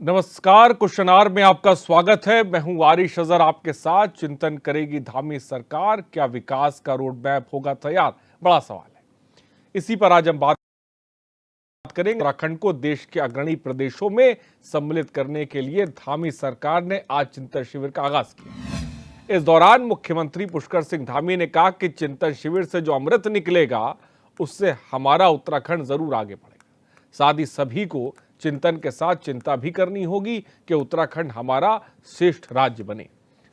नमस्कार, question our में आपका स्वागत है। मैं हूं आरिश अजहर आपके साथ। चिंतन करेगी धामी सरकार, क्या विकास का रोड मैप होगा तैयार? बड़ा सवाल है। इसी पर आज हम बात करेंगे। उत्तराखंड को देश के अग्रणी प्रदेशों में सम्मिलित करने के लिए धामी सरकार ने आज चिंतन शिविर का आगाज किया। इस दौरान मुख्यमंत्री पुष्कर सिंह धामी ने कहा कि चिंतन शिविर से जो अमृत निकलेगा उससे हमारा उत्तराखंड जरूर आगे बढ़ेगा। साथ ही सभी को चिंतन के साथ चिंता भी करनी होगी कि उत्तराखंड हमारा श्रेष्ठ राज्य बने।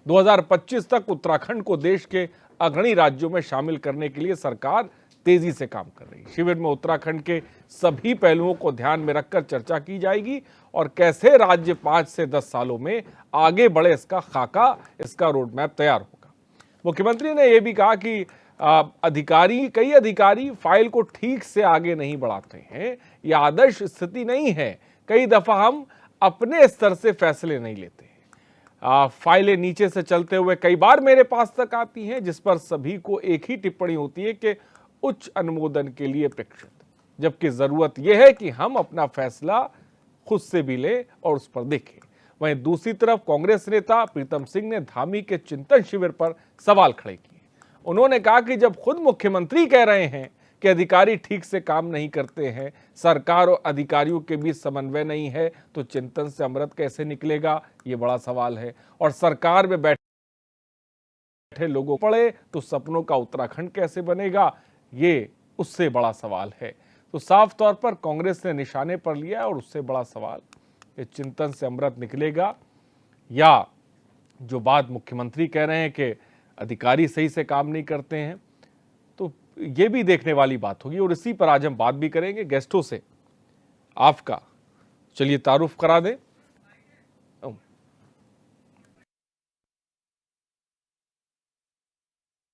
2025 तक उत्तराखंड को देश के अग्रणी राज्यों में शामिल करने के लिए सरकार तेजी से काम कर रही है। शिविर में उत्तराखंड के सभी पहलुओं को ध्यान में रखकर चर्चा की जाएगी और कैसे राज्य 5 से 10 सालों में आगे बढ़े इसका खाका, इसका रोड मैप तैयार होगा। मुख्यमंत्री ने यह भी कहा कि कई अधिकारी फाइल को ठीक से आगे नहीं बढ़ाते हैं। यह आदर्श स्थिति नहीं है। कई दफा हम अपने स्तर से फैसले नहीं लेते हैं। फाइलें नीचे से चलते हुए कई बार मेरे पास तक आती हैं, जिस पर सभी को एक ही टिप्पणी होती है कि उच्च अनुमोदन के लिए प्रेक्षित, जबकि जरूरत यह है कि हम अपना फैसला खुद से भी लें और उस पर देखें। वहीं दूसरी तरफ कांग्रेस नेता प्रीतम सिंह ने धामी के चिंतन शिविर पर सवाल खड़े किए। उन्होंने कहा कि जब खुद मुख्यमंत्री कह रहे हैं कि अधिकारी ठीक से काम नहीं करते हैं, सरकार और अधिकारियों के बीच समन्वय नहीं है, तो चिंतन से अमृत कैसे निकलेगा, ये बड़ा सवाल है। और सरकार में बैठे लोगों पड़े तो सपनों का उत्तराखंड कैसे बनेगा, ये उससे बड़ा सवाल है। तो साफ तौर पर कांग्रेस ने निशाने पर लिया और उससे बड़ा सवाल कि चिंतन से अमृत निकलेगा या जो बात मुख्यमंत्री कह रहे हैं कि अधिकारी सही से काम नहीं करते हैं। तो ये भी देखने वाली बात होगी और इसी पर आज हम बात भी करेंगे गेस्टों से। आपका चलिए तारुफ करा दें।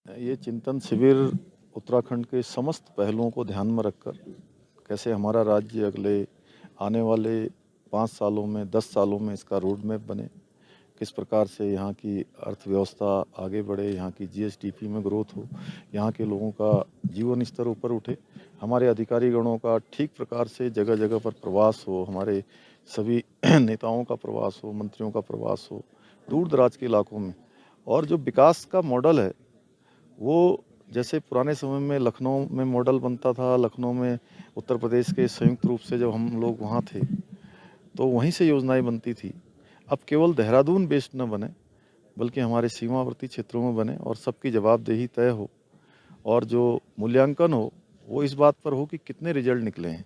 ये चिंतन शिविर उत्तराखंड के समस्त पहलुओं को ध्यान में रखकर कैसे हमारा राज्य अगले आने वाले 5 सालों में 10 सालों में इसका रोड मैप बने, किस प्रकार से यहाँ की अर्थव्यवस्था आगे बढ़े, यहाँ की जीएसडीपी में ग्रोथ हो, यहाँ के लोगों का जीवन स्तर ऊपर उठे, हमारे अधिकारी गणों का ठीक प्रकार से जगह जगह पर प्रवास हो, हमारे सभी नेताओं का प्रवास हो, मंत्रियों का प्रवास हो दूर दराज के इलाकों में। और जो विकास का मॉडल है वो जैसे पुराने समय में लखनऊ में मॉडल बनता था, लखनऊ में उत्तर प्रदेश के संयुक्त रूप से जब हम लोग वहाँ थे तो वहीं से योजनाएं बनती थी। अब केवल देहरादून बेस्ड न बने बल्कि हमारे सीमावर्ती क्षेत्रों में बने और सबकी जवाबदेही तय हो और जो मूल्यांकन हो वो इस बात पर हो कि कितने रिजल्ट निकले हैं,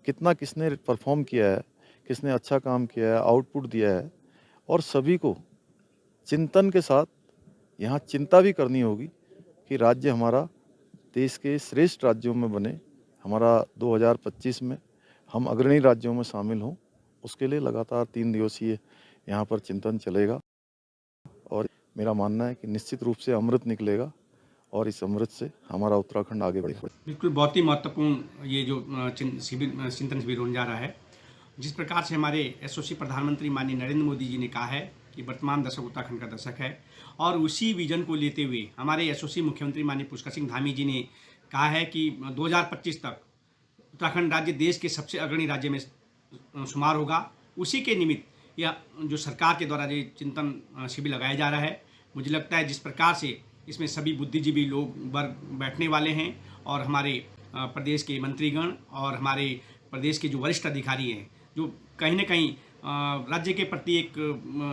कितना किसने परफॉर्म किया है, किसने अच्छा काम किया है, आउटपुट दिया है। और सभी को चिंतन के साथ यहाँ चिंता भी करनी होगी कि राज्य हमारा देश के श्रेष्ठ राज्यों में बने, हमारा 2025 में हम अग्रणी राज्यों में शामिल हों। उसके लिए लगातार 3 दिवसीय यहाँ पर चिंतन चलेगा और मेरा मानना है कि निश्चित रूप से अमृत निकलेगा और इस अमृत से हमारा उत्तराखंड आगे बढ़ेगा। बिल्कुल, बहुत ही महत्वपूर्ण ये जो चिंतन शिविर होने जा रहा है। जिस प्रकार से हमारे यशस्वी प्रधानमंत्री माननीय नरेंद्र मोदी जी ने कहा है कि वर्तमान दशक उत्तराखंड का दशक है, और उसी विजन को लेते हुए हमारे यशस्वी मुख्यमंत्री माननीय पुष्कर सिंह धामी जी ने कहा है कि 2025 तक उत्तराखंड राज्य देश के सबसे अग्रणी राज्य में शुमार होगा। उसी के निमित्त यह जो सरकार के द्वारा ये चिंतन शिविर लगाया जा रहा है, मुझे लगता है जिस प्रकार से इसमें सभी बुद्धिजीवी लोग वर्ग बैठने वाले हैं और हमारे प्रदेश के मंत्रीगण और हमारे प्रदेश के जो वरिष्ठ अधिकारी हैं, जो कहीं ना कहीं राज्य के प्रति एक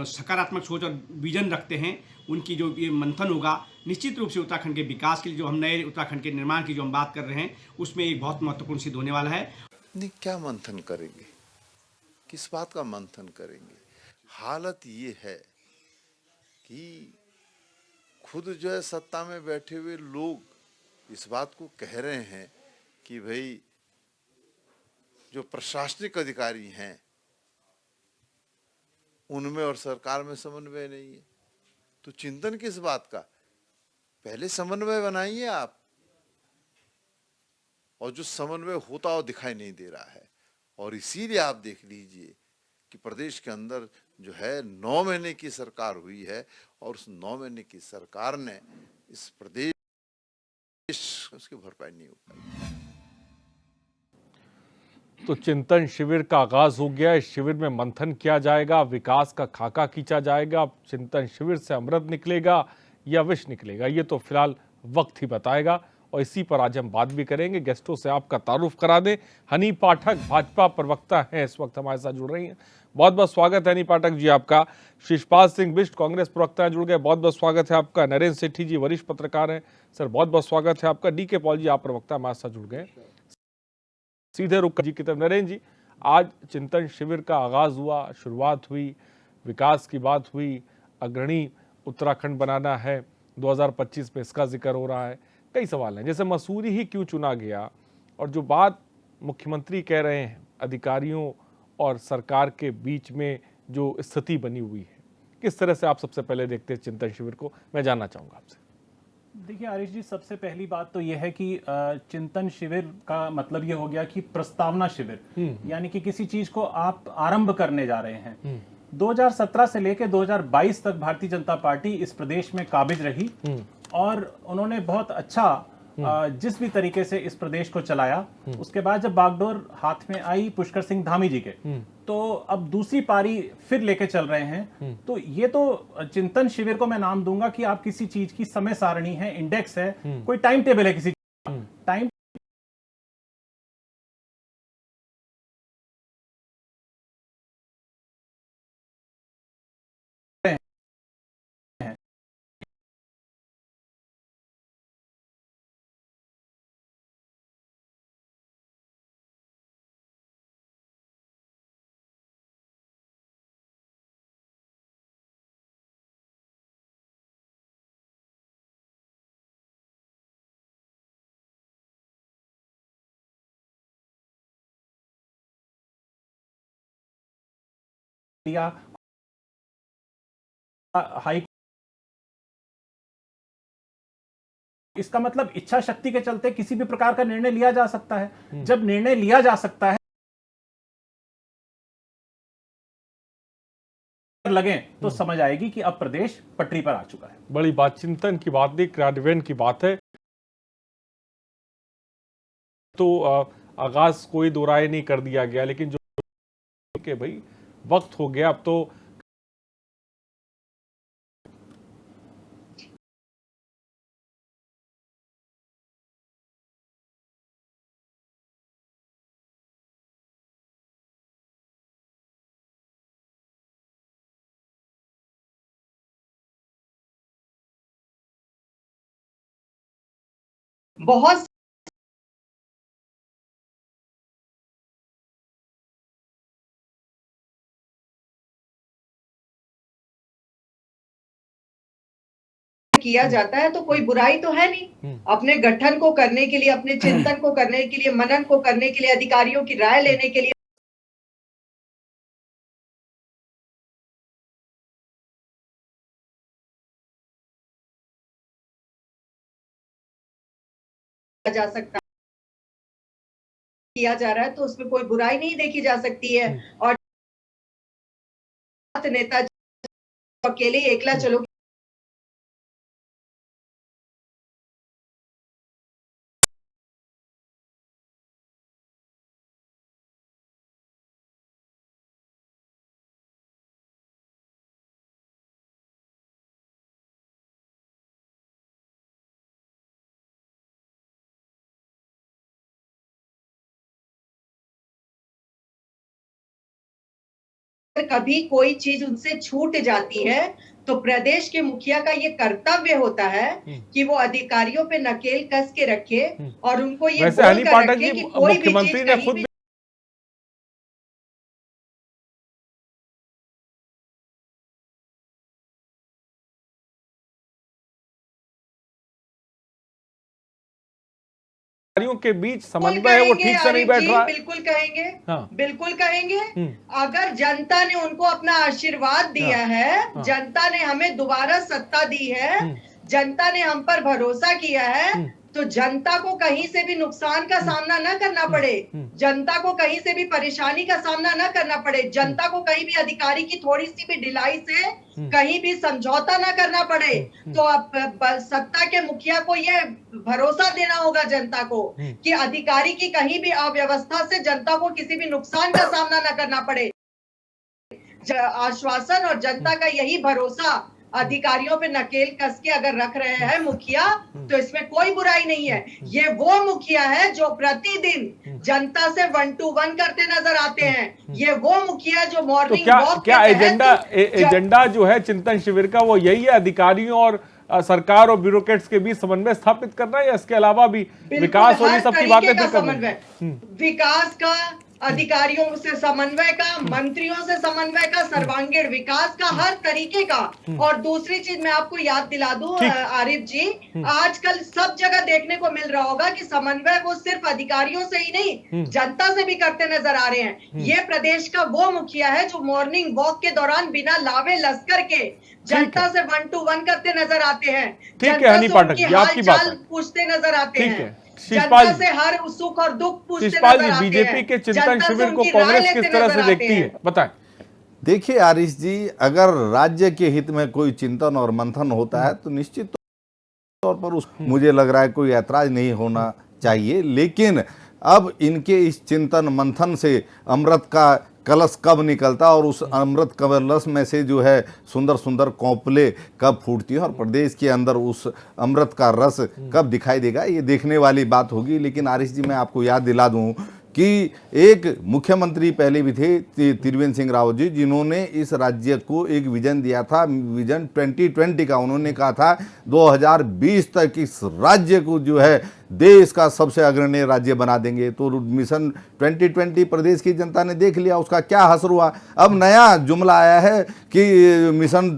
सकारात्मक सोच और विजन रखते हैं, उनकी जो ये मंथन होगा निश्चित रूप से उत्तराखंड के विकास के लिए, जो हम नए उत्तराखंड के निर्माण की जो हम बात कर रहे हैं, उसमें एक बहुत महत्वपूर्ण सिद्ध होने वाला है। नहीं, क्या मंथन करेंगे, किस बात का मंथन करेंगे? हालत ये है कि खुद जो है सत्ता में बैठे हुए लोग इस बात को कह रहे हैं कि भाई जो प्रशासनिक अधिकारी हैं उनमें और सरकार में समन्वय नहीं है। तो चिंतन किस बात का? पहले समन्वय बनाइए आप, और जो समन्वय होता हो दिखाई नहीं दे रहा है। और इसीलिए आप देख लीजिए कि प्रदेश के अंदर जो है 9 महीने की सरकार हुई है और उस 9 महीने की सरकार ने इस प्रदेश उसकी भरपाई नहीं हो पाई। तो चिंतन शिविर का आगाज हो गया। इस शिविर में मंथन किया जाएगा, विकास का खाका खींचा जाएगा। अब चिंतन शिविर से अमृत निकलेगा या विष निकलेगा, ये तो फिलहाल वक्त ही बताएगा। और इसी पर आज हम बात भी करेंगे। गेस्टों से आपका तारुफ करा दें, हनी पाठक भाजपा प्रवक्ता हैं, इस वक्त हमारे साथ जुड़ रही हैं। बहुत बहुत स्वागत है हनी पाठक जी आपका। शिषपाल सिंह बिष्ट कांग्रेस प्रवक्ता जुड़ गए, बहुत बहुत स्वागत है आपका। नरेंद्र सेठी जी वरिष्ठ पत्रकार हैं, सर बहुत बहुत स्वागत है आपका। DK पॉल जी आप प्रवक्ता हमारे साथ जुड़ गए। सीधे रुक जी की तरफ। नरेंद्र जी, आज चिंतन शिविर का आगाज हुआ, शुरुआत हुई, विकास की बात हुई, अग्रणी उत्तराखंड बनाना है, 2025 में इसका जिक्र हो रहा है। कई सवाल हैं, जैसे मसूरी ही क्यों चुना गया, और जो बात मुख्यमंत्री कह रहे हैं, अधिकारियों और सरकार के बीच में जो स्थिति बनी हुई है, किस तरह से आप सबसे पहले देखते हैं चिंतन शिविर को, मैं जानना चाहूँगा आपसे। देखिए आरिश जी, सबसे पहली बात तो यह है कि चिंतन शिविर का मतलब ये हो गया कि प्रस्तावना शिविर, यानी कि किसी चीज को आप आरंभ करने जा रहे हैं। 2017 से लेकर 2022 तक भारतीय जनता पार्टी इस प्रदेश में काबिज रही और उन्होंने बहुत अच्छा जिस भी तरीके से इस प्रदेश को चलाया। उसके बाद जब बागडोर हाथ में आई पुष्कर सिंह धामी जी के, तो अब दूसरी पारी फिर लेके चल रहे हैं। तो ये तो चिंतन शिविर को मैं नाम दूंगा कि आप किसी चीज की समय सारणी है, इंडेक्स है, कोई टाइम टेबल है, किसी टाइम दिया। हाई इसका मतलब इच्छा शक्ति के चलते किसी भी प्रकार का निर्णय लिया जा सकता है। जब निर्णय लिया जा सकता है लगे तो समझ आएगी कि अब प्रदेश पटरी पर आ चुका है। बड़ी बात चिंतन की बात नहीं, क्रियान्वयन की बात है। तो आगाज कोई दो राय नहीं कर दिया गया, लेकिन जो कि भाई वक्त हो गया अब तो। बहुत किया जाता है तो कोई बुराई तो है नहीं। अपने गठन को करने के लिए, अपने चिंतन को करने के लिए, मनन को करने के लिए, अधिकारियों की राय लेने के लिए जा सकता किया जा रहा है, तो उसमें कोई बुराई नहीं देखी जा सकती है। और नेता अकेले एकला चलो कभी कोई चीज उनसे छूट जाती है तो प्रदेश के मुखिया का ये कर्तव्य होता है कि वो अधिकारियों पे नकेल कस के रखे और उनको ये वैसे हनी बोलकर पाठक रखे जी, कि कोई भी मुख्यमंत्री चीज ने कहीं खुद भी अधिकारियों के बीच समन्वय है वो ठीक से नहीं बैठ रहा है। बिल्कुल कहेंगे। हाँ। बिल्कुल कहेंगे। अगर जनता ने उनको अपना आशीर्वाद दिया है, जनता ने हमें दोबारा सत्ता दी है, जनता ने हम पर भरोसा किया है, तो जनता को कहीं से भी नुकसान का सामना न करना पड़े, जनता को कहीं से भी परेशानी का सामना न करना पड़े, जनता को कहीं भी अधिकारी की थोड़ी सी भी ढिलाई से कहीं भी समझौता न करना पड़े, तो अब सत्ता के मुखिया को ये भरोसा देना होगा जनता को कि अधिकारी की कहीं भी अव्यवस्था से जनता को किसी भी नुकसान का सामना न करना पड़े। आश्वासन और जनता का यही भरोसा अधिकारियों पे नकेल कस के अगर रख रहे हैं मुखिया, तो इसमें कोई बुराई नहीं है। ये वो मुखिया है जो प्रतिदिन जनता से 1 to 1 करते नजर आते हैं। ये वो मुखिया जो तो मॉर्निंग क्या एजेंडा जो है चिंतन शिविर का वो यही है, अधिकारियों और सरकार और ब्यूरोक्रेट्स के बीच समन्वय स्थापित करना है, या इसके अलावा भी विकास और ये सब की बातें फिर करना? विकास का, अधिकारियों से समन्वय का, मंत्रियों से समन्वय का, सर्वांगीण विकास का, हर तरीके का। और दूसरी चीज मैं आपको याद दिला दूं आरिफ जी, आजकल सब जगह देखने को मिल रहा होगा कि समन्वय वो सिर्फ अधिकारियों से ही नहीं जनता से भी करते नजर आ रहे हैं। ये प्रदेश का वो मुखिया है जो मॉर्निंग वॉक के दौरान बिना लावे लश्कर के जनता से 1 to 1 करते नजर आते हैं, जनता से उनकी हालचाल पूछते नजर आते हैं, शिषपाल जनता से हर सुख और दुख पूछते शिषपाल नजर जी, आते बीजेपी हैं। के चिंतन जनता से शिविर को उनकी कांग्रेस राय किस लेते तरह नजर से आते देखती हैं। है, बताएं। देखिए आरिश जी, अगर राज्य के हित में कोई चिंतन और मंथन होता है तो निश्चित तौर पर मुझे लग रहा है कोई ऐतराज नहीं होना चाहिए। लेकिन अब इनके इस चिंतन मंथन से अमृत का कलश कब निकलता और उस अमृत कलश में से जो है सुंदर सुंदर कौपले कब फूटती हैं और प्रदेश के अंदर उस अमृत का रस कब दिखाई देगा, ये देखने वाली बात होगी। लेकिन आरिश जी, मैं आपको याद दिला दूं कि एक मुख्यमंत्री पहले भी थे त्रिवेंद्र सिंह रावत जी, जिन्होंने इस राज्य को एक विजन दिया था, विजन 2020 का। उन्होंने कहा था 2020 तक इस राज्य को जो है देश का सबसे अग्रणी राज्य बना देंगे। तो मिशन 2020 प्रदेश की जनता ने देख लिया, उसका क्या असर हुआ। अब नया जुमला आया है कि मिशन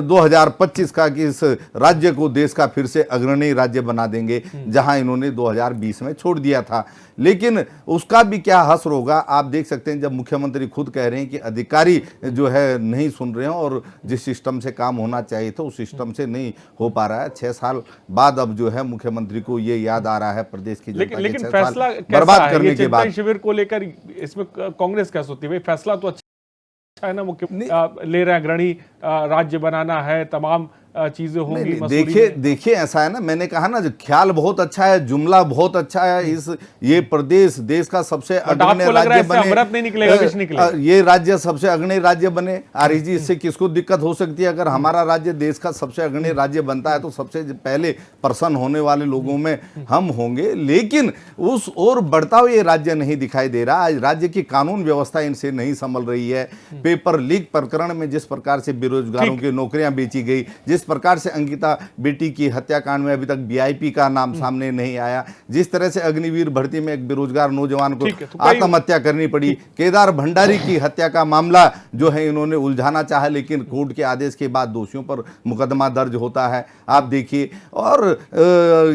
2025 का, कि इस राज्य को देश का फिर से अग्रणी राज्य बना देंगे, जहां इन्होंने 2020 में छोड़ दिया था। लेकिन उसका भी क्या असर होगा आप देख सकते हैं, जब मुख्यमंत्री खुद कह रहे हैं कि अधिकारी जो है नहीं सुन रहे हैं और जिस सिस्टम से काम होना चाहिए था उस सिस्टम से नहीं हो पा रहा है। 6 साल बाद अब जो है मुख्यमंत्री को ये याद आ रहा है प्रदेश की जनता लेकिन के फैसला बर्बाद करने के बाद। शिविर को लेकर इसमें कांग्रेस क्या सोचती है? भाई फैसला तो अच्छा है ना, मुख्य ले रहे हैं, अग्रणी राज्य बनाना है, तमाम चीजें होंगी। देखिए ऐसा है ना, मैंने कहा ना, जो ख्याल बहुत अच्छा है, जुमला बहुत अच्छा है, इस ये प्रदेश देश का सबसे अग्रणी राज्य बने, अमृत नहीं निकलेगा, विष निकलेगा, ये राज्य सबसे अग्रणी राज्य बने। आरिश जी, इससे किसको दिक्कत हो सकती है? अगर हमारा राज्य देश का सबसे अग्रणी राज्य बनता है तो सबसे पहले प्रसन्न होने वाले लोगों में हम होंगे। लेकिन उस ओर बढ़ता हुआ ये राज्य नहीं दिखाई दे रहा। आज राज्य की कानून व्यवस्था इनसे नहीं संभल रही है। पेपर लीक प्रकरण में जिस प्रकार से बेरोजगारों की नौकरियां बेची गई, जिस प्रकार से अंकिता बेटी की हत्याकांड में अभी तक वीआईपी का नाम सामने नहीं आया, जिस तरह से अग्निवीर भर्ती में एक बेरोजगार नौजवान को आत्महत्या करनी पड़ी, केदार भंडारी की हत्या का मामला जो है इन्होंने उलझाना चाहा, लेकिन कोर्ट के आदेश के बाद दोषियों पर मुकदमा दर्ज होता है, आप देखिए। और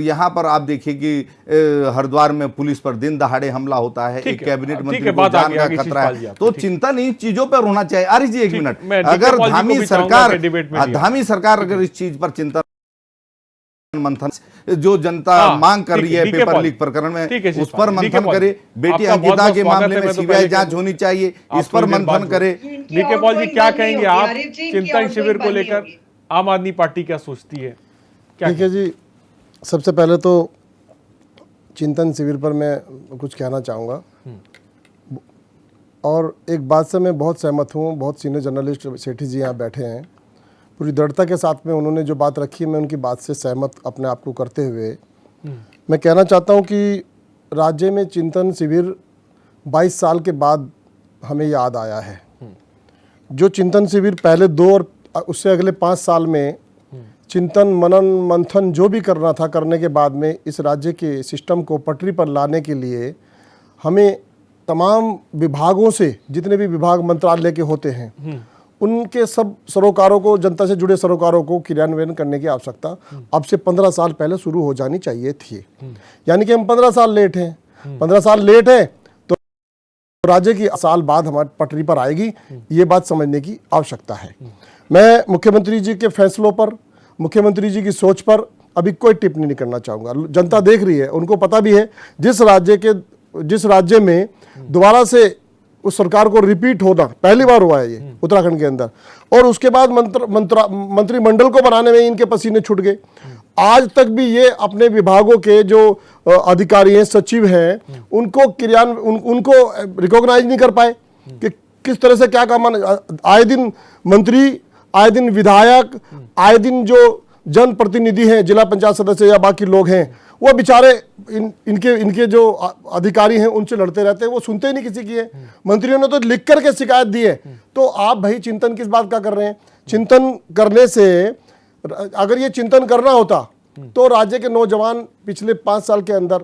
यहां पर आप देखिए कि हरिद्वार में पुलिस पर दिन दहाड़े हमला होता है, एक कैबिनेट मंत्री को जान का खतरा है। तो चिंतन इन चीजों पर होना चाहिए। आरिश जी, 1 मिनट, अगर धामी सरकार अगर इस चीज पर चिंतन मंथन जो जनता मांग कर रही है पेपर लीक प्रकरण में, उस पर मंथन करे। बेटी अंकिता के मामले में सीबीआई जांच होनी चाहिए, इस पर मंथन करे। डीके पॉल जी, क्या कहेंगे आप चिंतन शिविर को लेकर? आम आदमी पार्टी क्या सोचती है? देखिए जी, सबसे पहले तो चिंतन शिविर पर मैं कुछ कहना चाहूँगा, और एक बात से मैं बहुत सहमत हूँ। बहुत सीनियर जर्नलिस्ट सेठी जी यहाँ बैठे हैं, पूरी दृढ़ता के साथ में उन्होंने जो बात रखी है, मैं उनकी बात से सहमत अपने आप को करते हुए मैं कहना चाहता हूँ कि राज्य में चिंतन शिविर 22 साल के बाद हमें याद आया है। जो चिंतन शिविर पहले 2 और उससे अगले 5 साल में चिंतन मनन मंथन जो भी करना था, करने के बाद में इस राज्य के सिस्टम को पटरी पर लाने के लिए हमें तमाम विभागों से, जितने भी विभाग मंत्रालय के होते हैं, उनके सब सरोकारों को, जनता से जुड़े सरोकारों को क्रियान्वयन करने की आवश्यकता अब से 15 साल पहले शुरू हो जानी चाहिए थी। यानी कि हम 15 साल लेट हैं। 15 साल लेट है तो राज्य की साल बाद हमारी पटरी पर आएगी, ये बात समझने की आवश्यकता है। मैं मुख्यमंत्री जी के फैसलों पर, मुख्यमंत्री जी की सोच पर अभी कोई टिप्पणी नहीं करना चाहूँगा। जनता देख रही है, उनको पता भी है जिस राज्य में दोबारा से उस सरकार को रिपीट होना पहली बार हुआ है ये उत्तराखंड के अंदर, और उसके बाद मंत्रिमंडल को बनाने में इनके पसीने छूट गए। आज तक भी ये अपने विभागों के जो अधिकारी हैं, सचिव हैं, उनको उनको रिकॉग्नाइज नहीं कर पाए कि किस तरह से क्या काम। आए दिन मंत्री, आए दिन विधायक, आए दिन जो जनप्रतिनिधि हैं, जिला पंचायत सदस्य या बाकी लोग हैं, वो बेचारे इनके जो अधिकारी हैं उनसे लड़ते रहते हैं, वो सुनते ही नहीं किसी की है। मंत्रियों ने तो लिख करके शिकायत दी है। तो आप भाई चिंतन किस बात का कर रहे हैं? चिंतन करने से, अगर ये चिंतन करना होता तो राज्य के नौजवान पिछले 5 साल के अंदर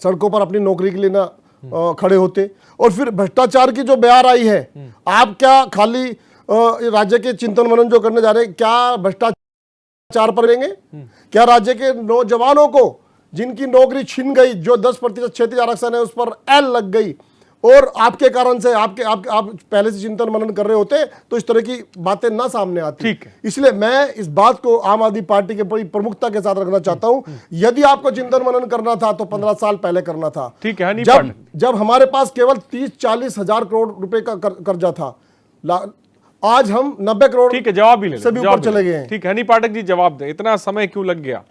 सड़कों पर अपनी नौकरी के लिए ना खड़े होते। और फिर भ्रष्टाचार की जो बयार आई है, आप क्या खाली राज्य के चिंतन मनन जो करने जा रहे हैं, क्या भ्रष्टाचार पर लेंगे? क्या राज्य के नौजवानों को जिनकी नौकरी छिन गई, जो 10% क्षेत्रीय आरक्षण है उस पर एल लग गई, और आपके कारण से आप पहले से चिंतन मनन कर रहे होते तो इस तरह की बातें ना सामने आती। ठीक है। इसलिए मैं इस बात को आम आदमी पार्टी के बड़ी प्रमुखता के साथ रखना चाहता हूं। यदि आपको चिंतन मनन करना था तो 15 साल पहले करना था। ठीक है। जब हमारे पास केवल 30-40 हजार करोड़ रुपए का कर्जा था, आज हम 90 करोड़। ठीक है, जवाब भी ले से भी ऊपर चले गए हैं। ठीक है, हनी पाठक जी जवाब दे, इतना समय क्यों लग गया?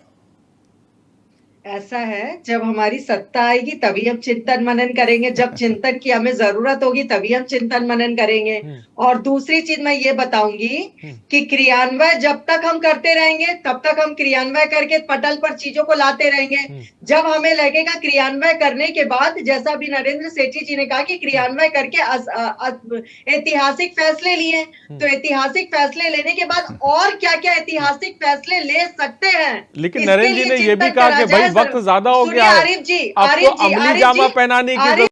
ऐसा है, जब हमारी सत्ता आएगी तभी हम चिंतन मनन करेंगे, जब चिंतन की हमें जरूरत होगी तभी हम चिंतन मनन करेंगे। और दूसरी चीज मैं ये बताऊंगी कि क्रियान्वय जब तक हम करते रहेंगे तब तक हम क्रियान्वय करके पटल पर चीजों को लाते रहेंगे। जब हमें लगेगा क्रियान्वय करने के बाद, जैसा अभी नरेंद्र सेठी जी ने कहा कि क्रियान्वय करके ऐतिहासिक फैसले लिए, तो ऐतिहासिक फैसले लेने के बाद और क्या क्या ऐतिहासिक फैसले ले सकते हैं। लेकिन नरेंद्र जी ने यह भी कहा कि भाई वक्त ज्यादा हो गया है, आरिफ जी, आपको अमली जामा पहनाने की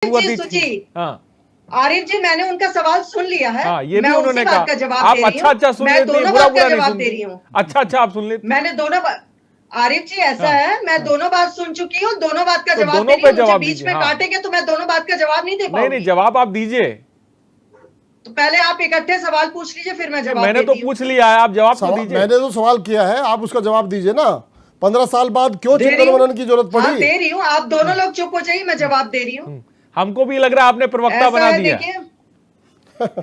जरूरत थी। हाँ आरिफ जी, मैंने उनका सवाल सुन लिया है। हाँ, ये भी मैं उन्होंने कहा। का जवाब आप दे रही हूं। अच्छा सुन मैं लेते, दोनों बुरा बात का नहीं जवाब दे सुनते। रही हूँ। अच्छा आप सुन लेते। मैंने दोनों आरिफ जी, ऐसा है, मैं दोनों बात सुन चुकी हूँ, दोनों बात का तो जवाब दोनों दे रही पे हूँ। जवाब मुझे बीच दीजिए। में हाँ। काटेंगे तो मैं दोनों बात का जवाब नहीं दे पाऊंगी। नहीं, जवाब आप दीजिए। तो पहले आप इकट्ठे सवाल पूछ लीजिए, फिर मैं जवाब मैंने तो देती हूँ। पूछ लिया है, आप जवाब तो दीजिए। मैंने तो सवाल किया है, आप उसका जवाब दीजिए ना। 15 साल बाद क्यों दे रही चिंतन हूँ। मनन की जरूरत हाँ, पड़ी? दे रही हूँ। आप दोनों लोग चुप हो जाइए, मैं जवाब दे रही हूँ। हमको भी लग रहा है आपने प्रवक्ता ऐसा बना है, दिया। देखिए,